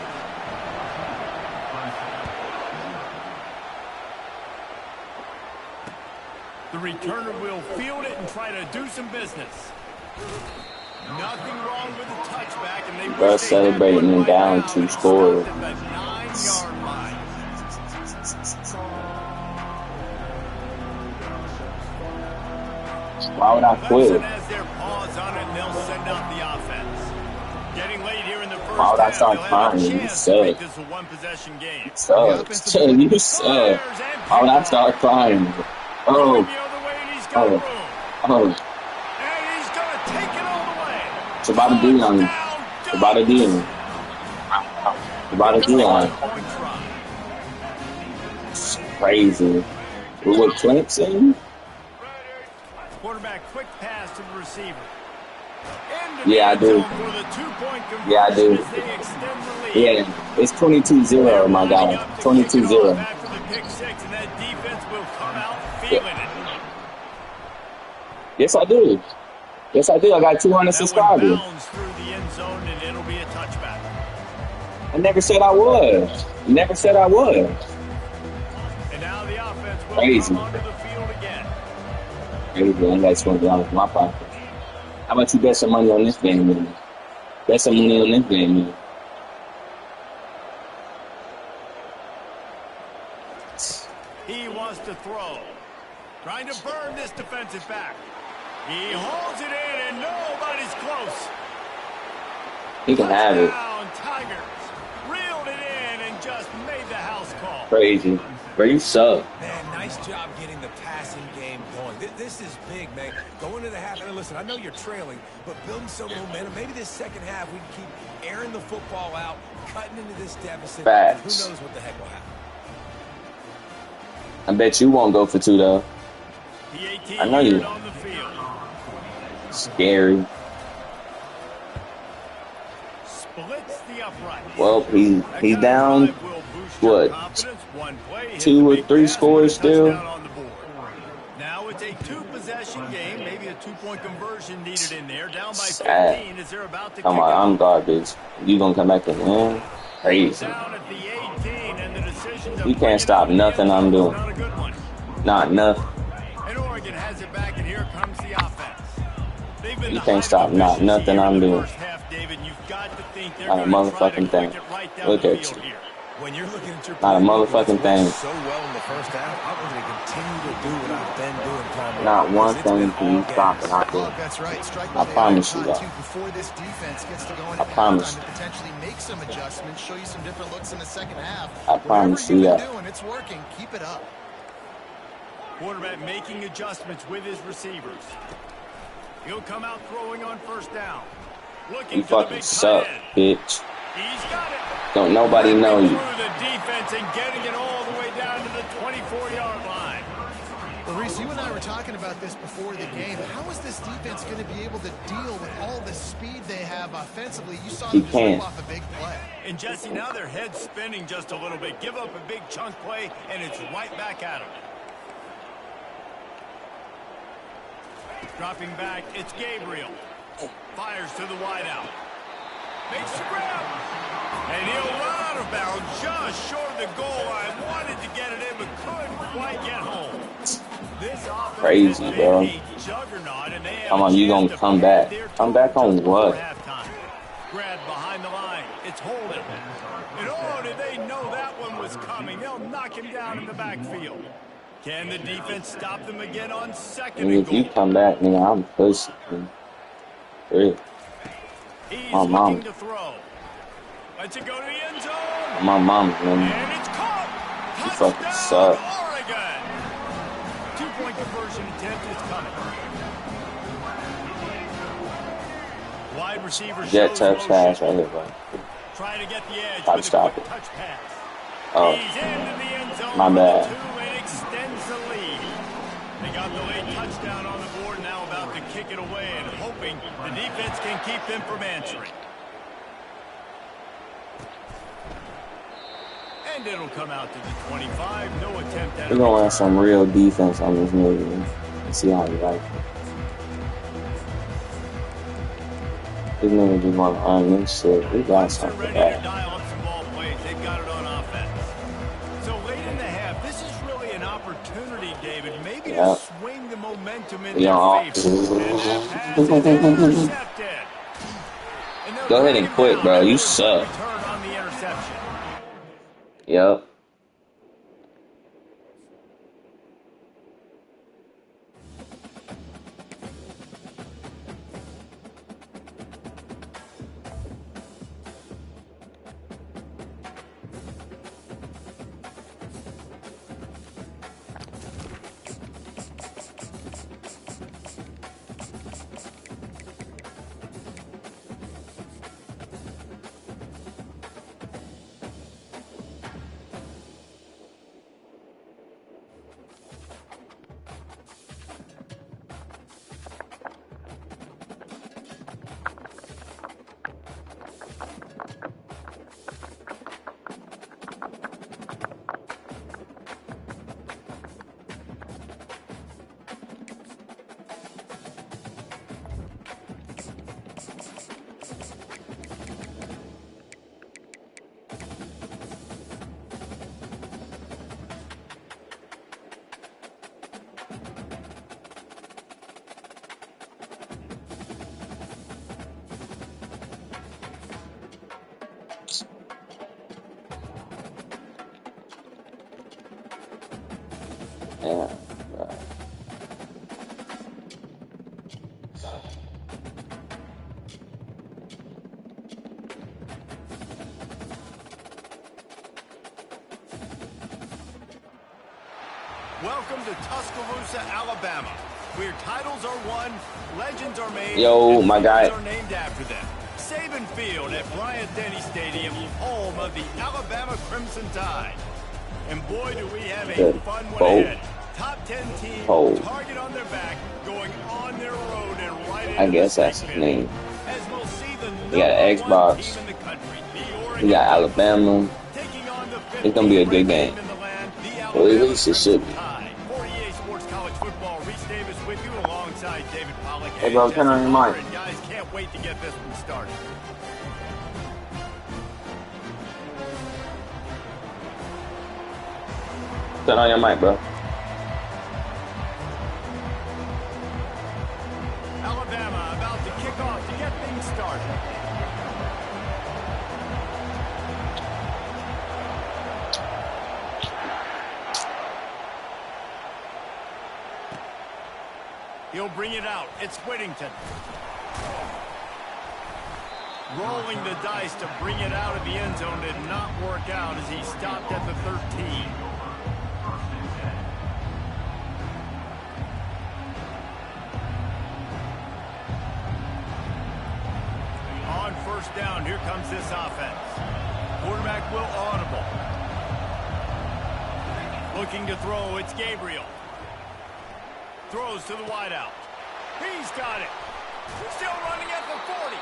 The returner will field it and try to do some business. Nothing wrong with the touchback, and they celebrating them down 2 scores. Why would I quit? Why would I start crying? You suck. You suck. You suck. Why would I start crying? Oh. It's about to be on. It's about to be on. It's about to be on. It's crazy. With Clemson? Quarterback quick pass to the receiver. Yeah, I do. Yeah, I do. Yeah, it's 22-0, my guy. 22-0. After the pick six, and that defense will come out feeling it. Yes, I do. Yes, I do. I got 200 subscribers. Through the end zone, and it'll be a touchback. I never said I was. Never said I was. And now the offense will crazy. Come onto the field again. Crazy. I got $20 in my pocket. How about you bet some money on this game, man? Bet some money on this game, man. He wants to throw. Trying to burn this defensive back. He holds it in, and nobody's close. He can have it. Tigers reeled it in and just made the house call. Crazy. Bro, you suck. Man, nice job getting the passing game going. This is big, man. Going to the half, and listen, I know you're trailing, but building some momentum. Maybe this second half we can keep airing the football out, cutting into this deficit. Facts. Who knows what the heck will happen. I bet you won't go for 2, though. I know you. Scary. Splits the upright. Well, he's down, what, 2 or 3 scores still? two-point conversion needed in there. Down by 15 as they're about to come on, I'm garbage. You gonna come back and win? Crazy. Down at the 18, and the decision You can't stop nothing I'm doing. not a good one. Not nothing. And Oregon has it back, and here comes the offense. They've been You can't stop nothing I'm doing. David, you've got to think they're Not a motherfucking thing. Look at you. When you're looking at your Not a motherfucking thing. so well in the first half, I'm going to continue to do what I've been doing, Tom. Not one thing can you stop it. That's right. Strike I promise you that. Before this defense gets to going I promise. to potentially make some adjustments, show you some different looks in the second half. I promise you that. Doing, it's working. Keep it up. Quarterback making adjustments with his receivers. He'll come out throwing on first down. Looking You fucking suck, bitch. He's got it. Don't nobody know you. Through the defense and getting it all the way down to the 24-yard line. Well, Reese, you and I were talking about this before the game. How is this defense going to be able to deal with all the speed they have offensively? You saw them just rip off a big play. And Jesse, now their head's spinning just a little bit. Give up a big chunk play, and it's right back at them. Dropping back, it's Gabriel. Fires to the wideout. Makes the grab. And he'll run out of bounds just short of the goal line. Wanted to get it in, but couldn't quite get home. This offense Crazy, bro. And they Come on, you gonna come back. Come back on what? Grab behind the line. It's holding. And oh, did they know that one was coming? They'll knock him down in the backfield. Can the defense stop them again on second and If you come back, nigga, I'm pussy. Real. My mom. To throw. Let's it go to the end zone. My mom, man. And it's caught. You fucking suck. Oregon. Two-point conversion attempt is coming. Wide receiver Jet touch pass right here, bro. Try to get the edge Stop, with stop a quick it. touch pass. Oh, He's into the end zone my bad. with 2 and extends the lead. They got the late touchdown on the board, now about to kick it away and hoping the defense can keep them from answering. And it'll come out to the 25. No attempt at it. We're gonna run some real defense on this nigga and see how you like it. This nigga just wanna earn this shit. We got something for that. Dial up some ball plays. They've got it on offense. So late in the half, this is really an opportunity, David, maybe to swing the momentum in their favor. And that pass is intercepted. Go ahead and quit, bro. You suck. Return on the interception. Yep. Yeah. Welcome to Tuscaloosa, Alabama, where titles are won, legends are made, Yo, and my guy. are named after them. Saban Field at Bryant-Denny Stadium, home of the Alabama Crimson Tide. And boy, do we have a fun one ahead. Top 10 team, target on their back, going on their road and right into I guess the that's his name. As we'll see the We got an Xbox. team in the country, the We Oregon got Alabama. taking on the It's gonna be a good game. in the land, the Well, at least it should be. Tide. 48 Sports College Football, Reese Davis with you alongside David Pollack. Hey, bro, turn on your mic. Guys can't wait to get this one started. Turn on your mic, bro. Alabama about to kick off to get things started. He'll bring it out. It's Whittington. Rolling the dice to bring it out of the end zone did not work out as he stopped at the 13. On first down, here comes this offense. Quarterback will audible. Looking to throw, it's Gabriel. Throws to the wideout. He's got it. Still running at the 40.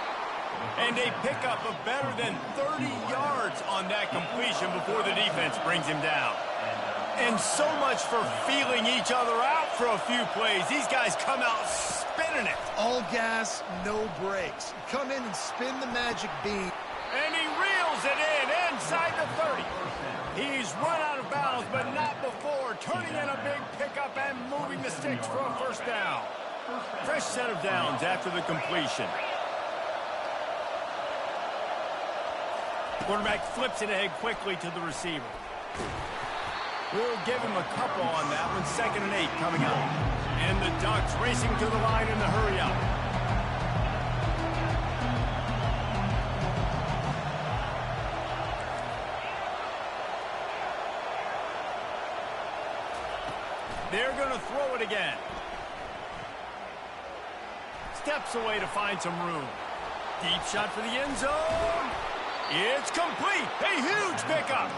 And a pickup of better than 30 yards on that completion before the defense brings him down. And so much for feeling each other out for a few plays. These guys come out spinning it. All gas, no brakes. Come in and spin the magic beat. And he reels it in inside the 30. He's run out of bounds, but not before turning in a big pickup and moving the sticks for a first down. Fresh set of downs after the completion. Quarterback flips it ahead quickly to the receiver. We'll give him a couple on that one. 2nd and 8 coming up. And the Ducks racing to the line in the hurry up. They're going to throw it again. Steps away to find some room. Deep shot for the end zone. It's complete. A huge pickup.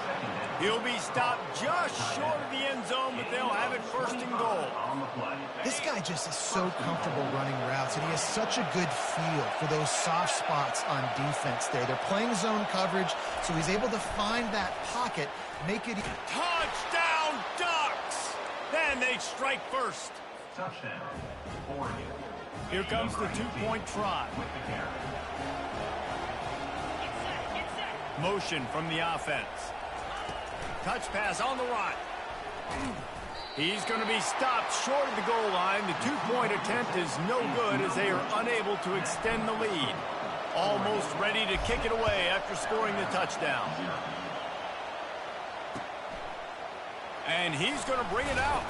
He'll be stopped just short of the end zone, but they'll have it 1st and goal. This guy just is so comfortable running routes, and he has such a good feel for those soft spots on defense there. They're playing zone coverage, so he's able to find that pocket, make it... Touchdown, Ducks! Then they strike first. Touchdown, Oregon. Here comes the 2-point try. Motion from the offense. Touch pass on the right. He's going to be stopped short of the goal line. The 2-point attempt is no good as they are unable to extend the lead. Almost ready to kick it away after scoring the touchdown. And he's going to bring it out.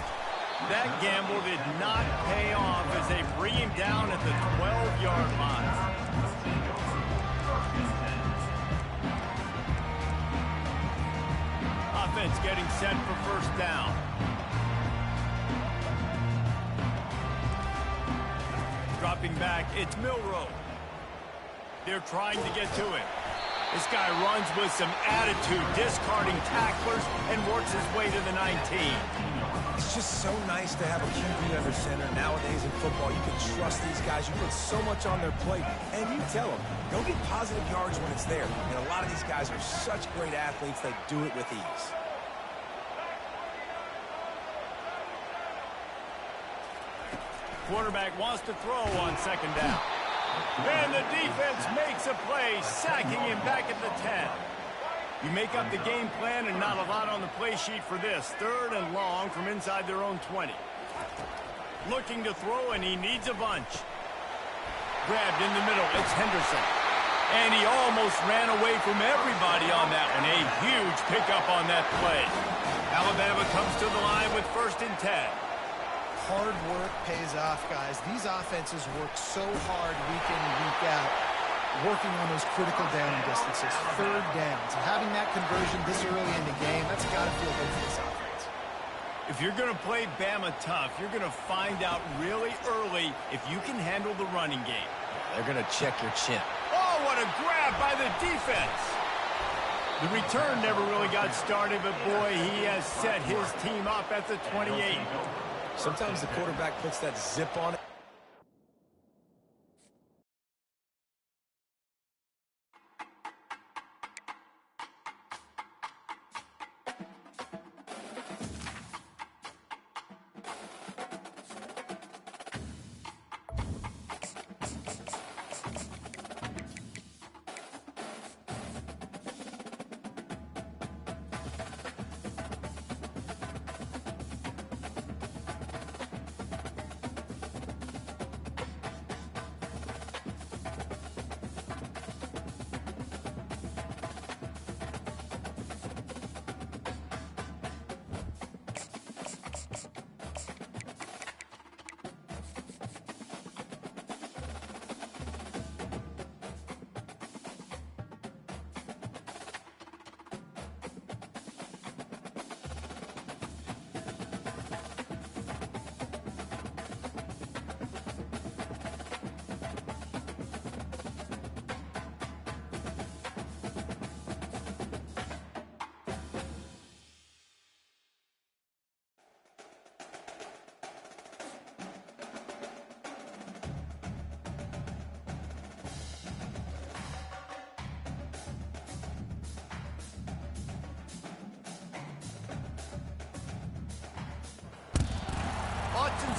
That gamble did not pay off as they bring him down at the 12-yard line. Offense getting set for first down. Dropping back, it's Milroe. They're trying to get to him. This guy runs with some attitude, discarding tacklers, and works his way to the 19. It's just so nice to have a QB under center. Nowadays in football, you can trust these guys. You put so much on their plate, and you tell them, go get positive yards when it's there. And a lot of these guys are such great athletes, they do it with ease. Quarterback wants to throw on 2nd down. And the defense makes a play, sacking him back at the 10. You make up the game plan and not a lot on the play sheet for this. 3rd and long from inside their own 20. Looking to throw, and he needs a bunch. Grabbed in the middle, it's Henderson. And he almost ran away from everybody on that one. A huge pickup on that play. Alabama comes to the line with 1st and 10. Hard work pays off, guys. These offenses work so hard week in and week out, working on those critical down distances, 3rd downs. And having that conversion this early in the game, that's got to feel good for this offense. If you're going to play Bama tough, you're going to find out really early if you can handle the running game. They're going to check your chin. Oh, what a grab by the defense. The return never really got started, but boy, he has set his team up at the 28. Sometimes the quarterback puts that zip on it.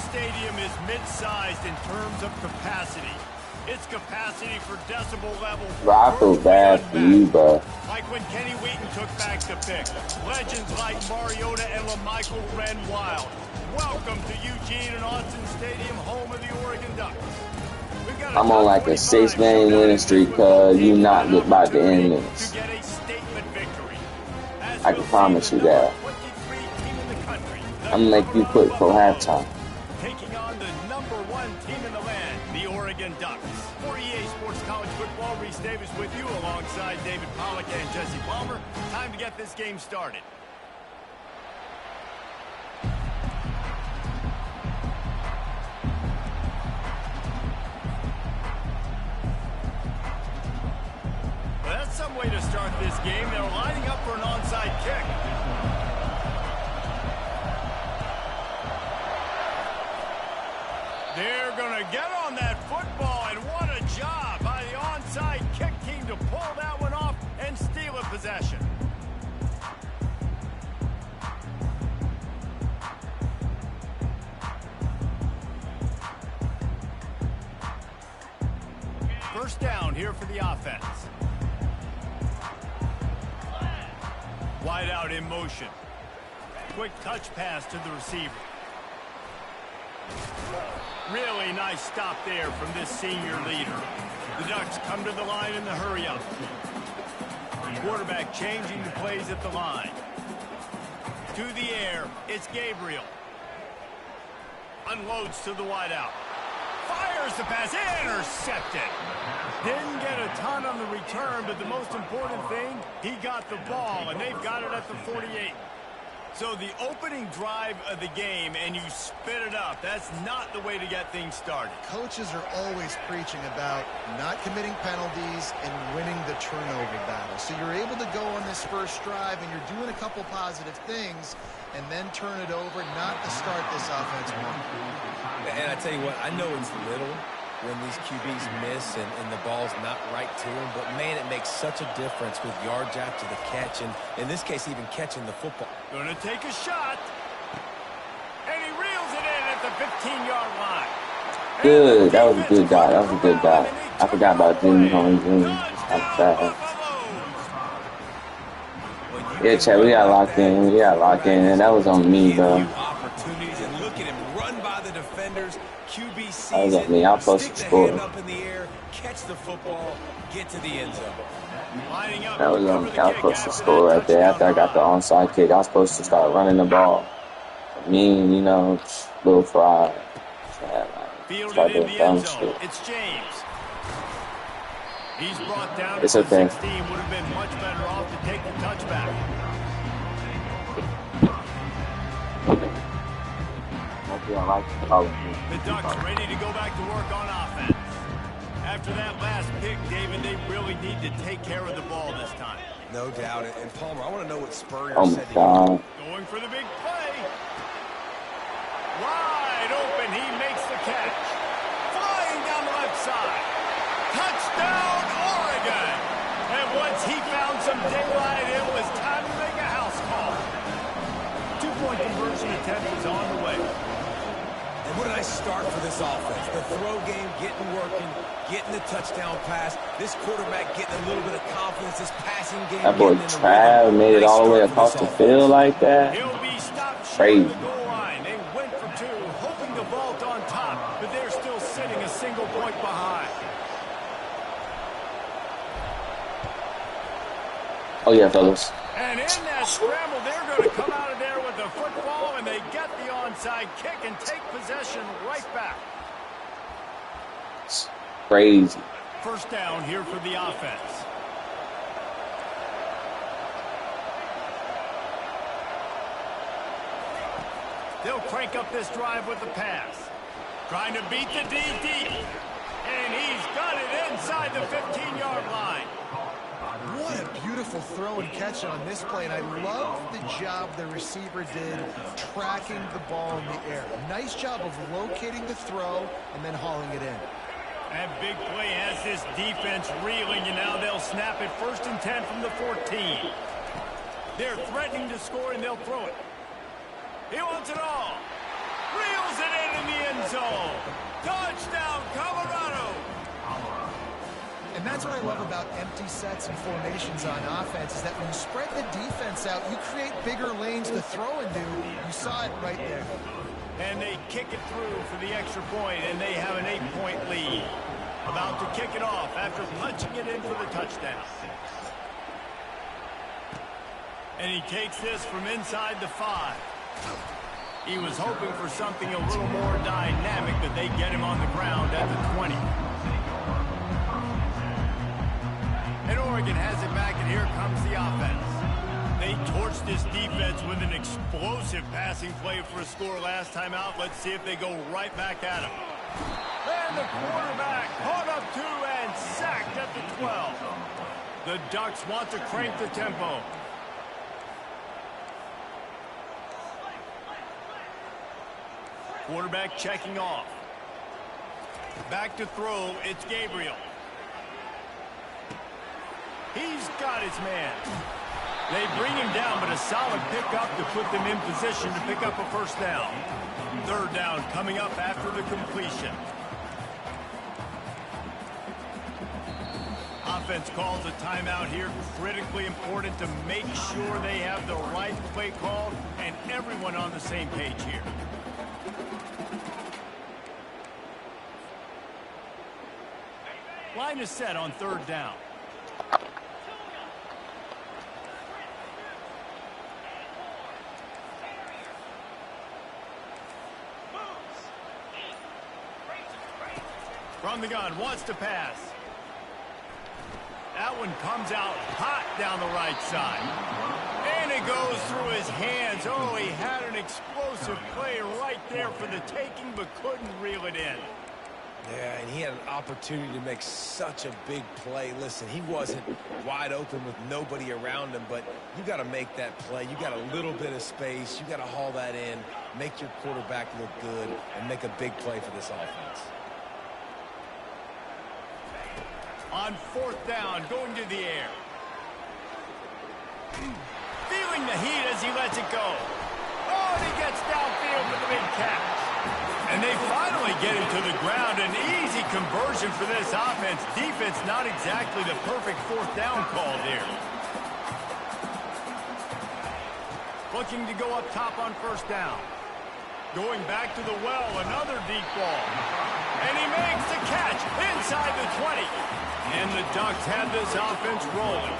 stadium is mid-sized in terms of capacity. Its capacity for decibel level. Bro, I feel bad for you, bro. Like when Kenny Wheaton took back the pick. Legends like Mariota and LaMichael ran wild. Welcome to Eugene and Austin Stadium, home of the Oregon Ducks. I'm on like a 6-game winning streak, cuz you not about to end this. I can promise you that. I'm gonna make you quit for halftime. Taking on the #1 team in the land, the Oregon Ducks. For EA Sports College Football, Reese Davis with you alongside David Pollack and Jesse Palmer. Time to get this game started. Well, that's some way to start this game. They're lining up for an onside kick. They're going to get on that football, and what a job by the onside kick team to pull that one off and steal a possession. First down here for the offense. Wide out in motion. Quick touch pass to the receiver. Really nice stop there from this senior leader. The Ducks come to the line in the hurry-up. Quarterback changing the plays at the line. To the air, it's Gabriel. Unloads to the wideout. Fires the pass, intercepted. Didn't get a ton on the return, but the most important thing, he got the ball, and they've got it at the 48. So the opening drive of the game, and you spit it up. That's not the way to get things started. Coaches are always preaching about not committing penalties and winning the turnover battle. So you're able to go on this first drive, and you're doing a couple positive things, and then turn it over, not to start this offense one. And I tell you what, I know it's little when these QBs miss and the ball's not right to them, but man, it makes such a difference with yards after the catch, and in this case, even catching the football. Going to take a shot, and he reels it in at the 15-yard line. Good, that was a good guy. That was a good guy. I forgot about Jimmy Holmes Jr. Yeah, Chad, we got locked in. We got locked in, and that was on me, bro. Opportunities, and look at him run by the defenders. QB sees that was on me. I was supposed to score. Up in the air, catch the football, get to the end zone. That was on me. I was supposed to score right there. After I got the onside kick, I was supposed to start running the ball. Me and, you know, Lil Fry. Fielded in the end zone. It's James. He's brought down to 16. Would have been much better off to take the touchback. The Ducks ready to go back to work on offense. After that last pick, David, they really need to take care of the ball this time. No doubt. And Palmer, I want to know what Spurrier said to you. Going for the big play. Wide open, he makes the catch. Flying down the left side. Touchdown, Oregon. And once he found some daylight, it was time to make a house call. 2-point conversion attempt is on the way. And what a nice start for this offense. The throw game getting working, getting the touchdown pass. This quarterback getting a little bit of confidence. This passing game. That boy Trav made it all the way across the field like that. He'll be stopped crazy. short of the goal line. They went for two, hoping to vault on top, but they're still sitting a single point behind. Oh yeah, fellas. And in that scramble, they're going to come out of there with the football, and they get the onside kick and take possession right back. It's crazy. First down here for the offense. They'll crank up this drive with the pass. Trying to beat the DD. And he's got it inside the 15-yard line. What a beautiful throw and catch on this play, and I love the job the receiver did tracking the ball in the air. Nice job of locating the throw and then hauling it in. That big play has this defense reeling, and now they'll snap it 1st and 10 from the 14. They're threatening to score, and they'll throw it. He wants it all. Reels it in the end zone. Touchdown, Colorado. And that's what I love about empty sets and formations on offense, is that when you spread the defense out, you create bigger lanes to throw into. You saw it right there. And they kick it through for the extra point, and they have an 8-point lead. About to kick it off after punching it in for the touchdown. And he takes this from inside the 5. He was hoping for something a little more dynamic, but they get him on the ground at the 20. And Oregon has it back, and here comes the offense. They torched this defense with an explosive passing play for a score last time out. Let's see if they go right back at him. And the quarterback caught up 2 and sacked at the 12. The Ducks want to crank the tempo. Quarterback checking off. Back to throw, it's Gabriel. He's got his man. They bring him down, but a solid pickup to put them in position to pick up a first down. Third down coming up after the completion. Offense calls a timeout here. Critically important to make sure they have the right play called and everyone on the same page here. Line is set on third down. From the gun, wants to pass. That one comes out hot down the right side. And it goes through his hands. Oh, he had an explosive play right there for the taking, but couldn't reel it in. Yeah, and he had an opportunity to make such a big play. Listen, he wasn't wide open with nobody around him, but you got to make that play. You got a little bit of space. You got to haul that in, make your quarterback look good, and make a big play for this offense. On fourth down, going to the air. Feeling the heat as he lets it go. Oh, and he gets downfield for the big catch. And they finally get him to the ground. An easy conversion for this offense. Defense not exactly the perfect fourth down call there. Looking to go up top on first down. Going back to the well, another deep ball. And he makes the catch inside the 20. And the Ducks have this offense rolling.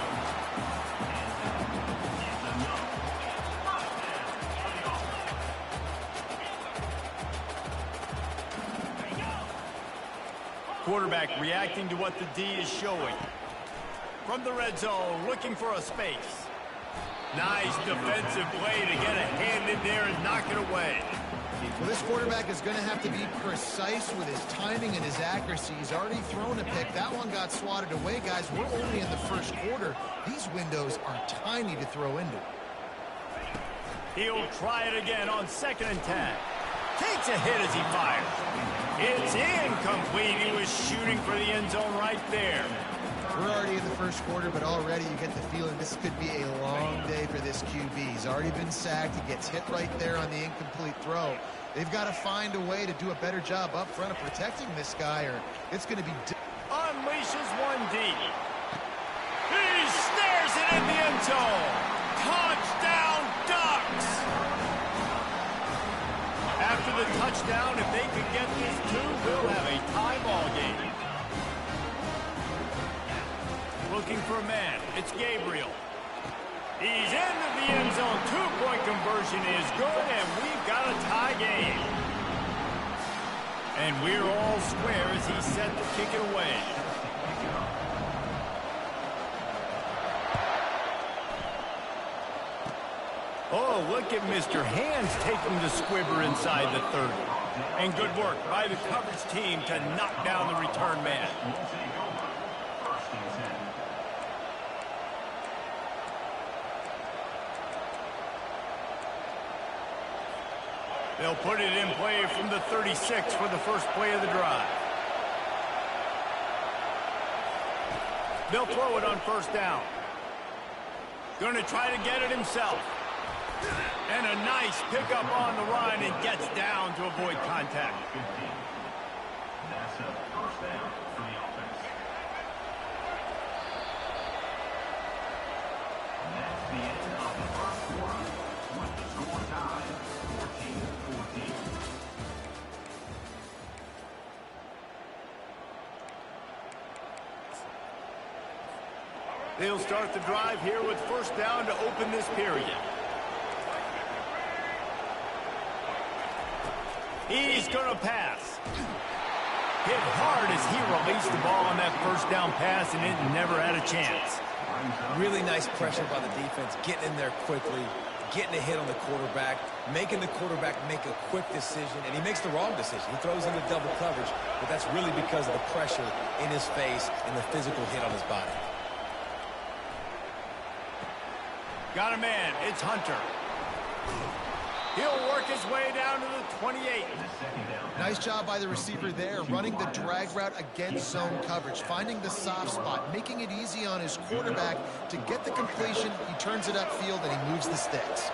Quarterback reacting to what the D is showing. From the red zone, looking for a space. Nice defensive play to get a hand in there and knock it away. Well, this quarterback is going to have to be precise with his timing and his accuracy. He's already thrown a pick. That one got swatted away, guys. We're only in the first quarter. These windows are tiny to throw into. He'll try it again on 2nd and 10. Takes a hit as he fires. It's incomplete. He was shooting for the end zone right there. We're already in the first quarter, but already you get the feeling this could be a long day for this QB. He's already been sacked. He gets hit right there on the incomplete throw. They've got to find a way to do a better job up front of protecting this guy, or it's going to be... Unleashes 1D. He snares it in the end zone. Touchdown, Ducks! After the touchdown, if they could get this 2, we'll have a tie ball game. Looking for a man. It's Gabriel. He's into the end zone. 2-point conversion is good, and we've got a tie game. And we're all square as he's set to kick it away. Oh, look at Mr. Hands taking the squibber inside the 30. And good work by the coverage team to knock down the return man. They'll put it in play from the 36 for the first play of the drive. They'll throw it on first down. Going to try to get it himself. And a nice pickup on the run and gets down to avoid contact. 15. That's a first down for the offense. That's the end of the first quarter with the score tied 14-14. They'll start the drive here with first down to open this period. He's going to pass. Hit hard as he released the ball on that first down pass, and it never had a chance. Really nice pressure by the defense, getting in there quickly, getting a hit on the quarterback, making the quarterback make a quick decision, and he makes the wrong decision. He throws into double coverage, but that's really because of the pressure in his face and the physical hit on his body. Got a man. It's Hunter. He'll work his way down to the 28. Nice job by the receiver there, running the drag route against zone coverage, finding the soft spot, making it easy on his quarterback to get the completion. He turns it upfield, and he moves the sticks.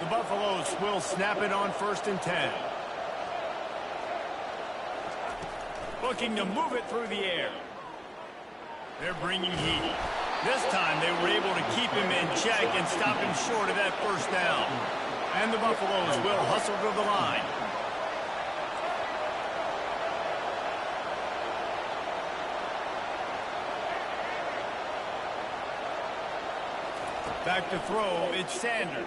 The Buffaloes will snap it on 1st and 10. Looking to move it through the air. They're bringing heat. This time they were able to keep him in check and stop him short of that first down. And the Buffaloes will hustle to the line. Back to throw, it's Sanders.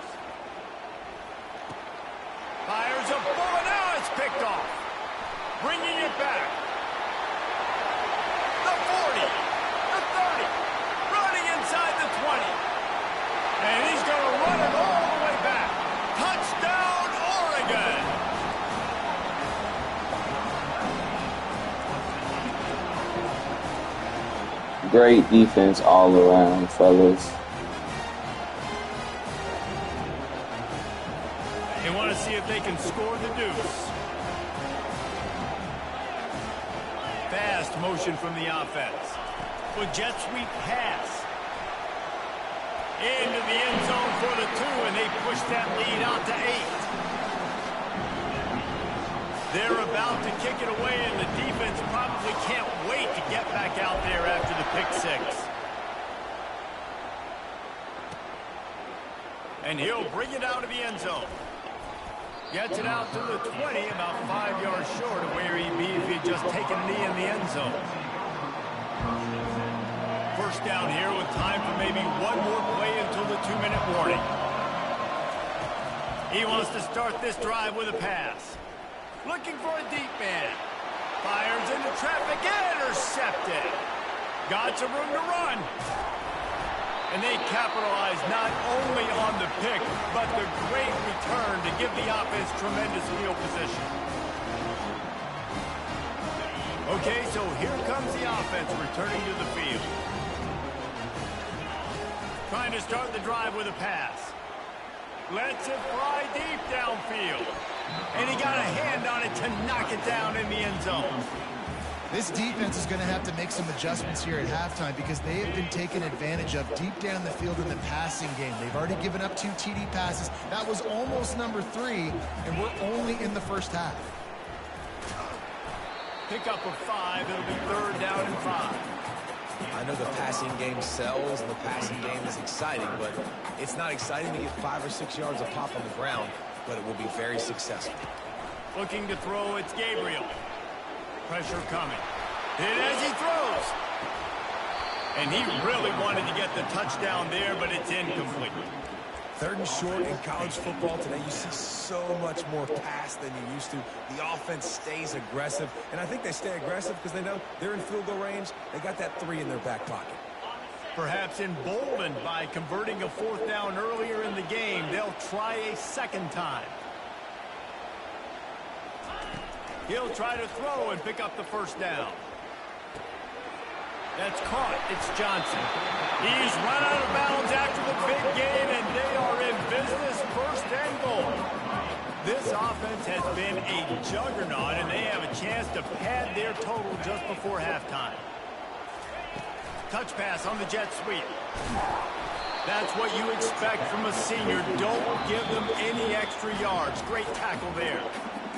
Fires a bullet, now it's picked off. Bringing it back. The 40, the 30, running inside the 20. And he's going to run it all the way back. Touchdown, Oregon! Great defense all around, fellas. They want to see if they can score the deuce. Fast motion from the offense. With jet sweep pass. Into the end zone for the 2, and they push that lead out to 8. They're about to kick it away, and the defense probably can't wait to get back out there after the pick 6. And he'll bring it out of the end zone. Gets it out to the 20, about 5 yards short of where he'd be if he'd just taken a knee in the end zone. First down here with time for maybe one more play until the 2-minute warning. He wants to start this drive with a pass. Looking for a deep man. Fires into traffic, intercepted. Got some room to run. And they capitalize not only on the pick, but the great return to give the offense tremendous field position. Okay, so here comes the offense returning to the field. Trying to start the drive with a pass. Lets it fly deep downfield. And he got a hand on it to knock it down in the end zone. This defense is going to have to make some adjustments here at halftime because they have been taken advantage of deep down the field in the passing game. They've already given up 2 TD passes. That was almost number 3, and we're only in the first half. Pickup of 5. It'll be 3rd down and 5. I know the passing game sells and the passing game is exciting, but it's not exciting to get 5 or 6 yards a pop on the ground, but it will be very successful. Looking to throw, it's Gabriel. Pressure coming. Hit as he throws. And he really wanted to get the touchdown there, but it's incomplete. 3rd and short in college football today, you see so much more pass than you used to. The offense stays aggressive, and I think they stay aggressive because they know they're in field goal range. They got that 3 in their back pocket. Perhaps emboldened by converting a 4th down earlier in the game, they'll try a 2nd time. He'll try to throw and pick up the 1st down. That's caught. It's Johnson. He's run out of bounds after the big gain, and they are in business, 1st and goal. This offense has been a juggernaut, and they have a chance to pad their total just before halftime. Touch pass on the jet sweep. That's what you expect from a senior. Don't give them any extra yards. Great tackle there.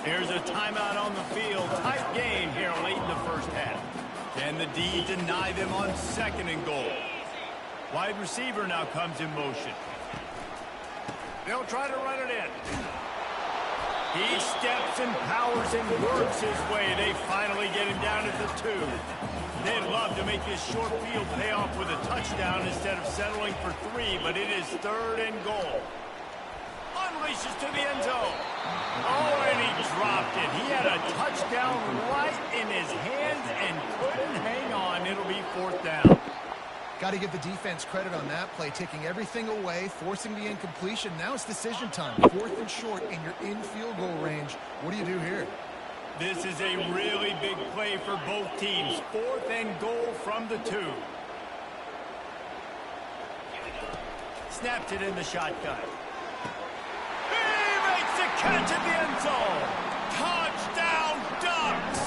Here's a timeout on the field. Tight game here late in the first half. Can the D deny them on 2nd and goal? Wide receiver now comes in motion. They'll try to run it in. He steps and powers and works his way. They finally get him down at the 2. They'd love to make this short field pay off with a touchdown instead of settling for 3, but it is 3rd and goal. Unleashes to the end zone. Oh, and he dropped it. He had a touchdown right in his hands and couldn't hang on. It'll be 4th down. Got to give the defense credit on that play, taking everything away, forcing the incompletion. Now it's decision time. 4th and short, and you're in field goal range. What do you do here? This is a really big play for both teams. 4th and goal from the 2. Snapped it in the shotgun. He makes the catch at the end zone. Touchdown, Ducks!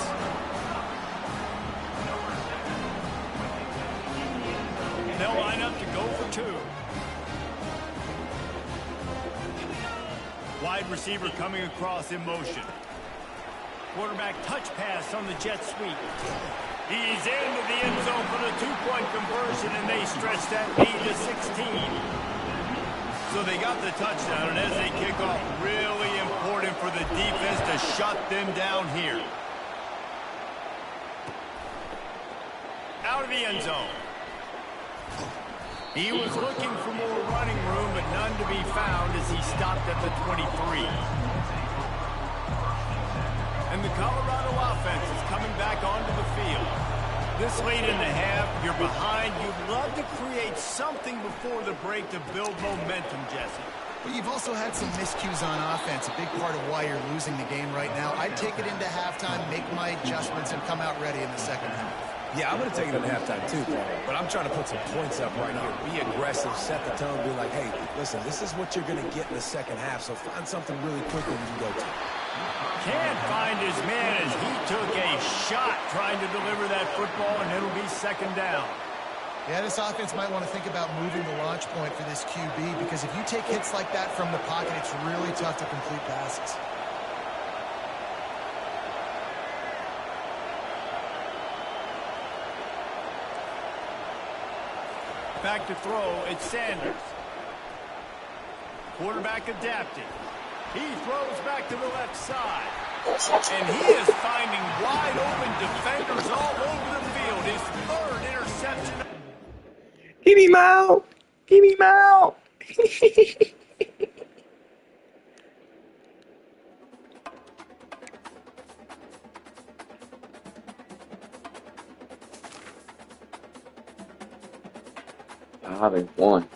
They'll line up to go for 2. Wide receiver coming across in motion. Quarterback touch pass on the jet sweep. He's into the end zone for the 2-point conversion, and they stretch that lead to 16. So they got the touchdown, and as they kick off, really important for the defense to shut them down here. Out of the end zone. He was looking for more running room, but none to be found as he stopped at the 23. And the Colorado offense is coming back onto the field. This late in the half, you're behind. You'd love to create something before the break to build momentum, Jesse. But you've also had some miscues on offense, a big part of why you're losing the game right now. I'd take it into halftime, make my adjustments, and come out ready in the 2nd half. Yeah, I'm going to take it into halftime too, but I'm trying to put some points up right here. Be aggressive, set the tone, be like, hey, listen, this is what you're going to get in the 2nd half, so find something really quick when you go to. Can't find his man as he took a shot trying to deliver that football, and it'll be 2nd down. Yeah, this offense might want to think about moving the launch point for this QB, because if you take hits like that from the pocket, it's really tough to complete passes. Back to throw, it's Sanders. Quarterback adapting. He throws back to the left side. And he is finding wide open defenders all over the field. His 3rd interception. Give me out! Give me out! I haven't won.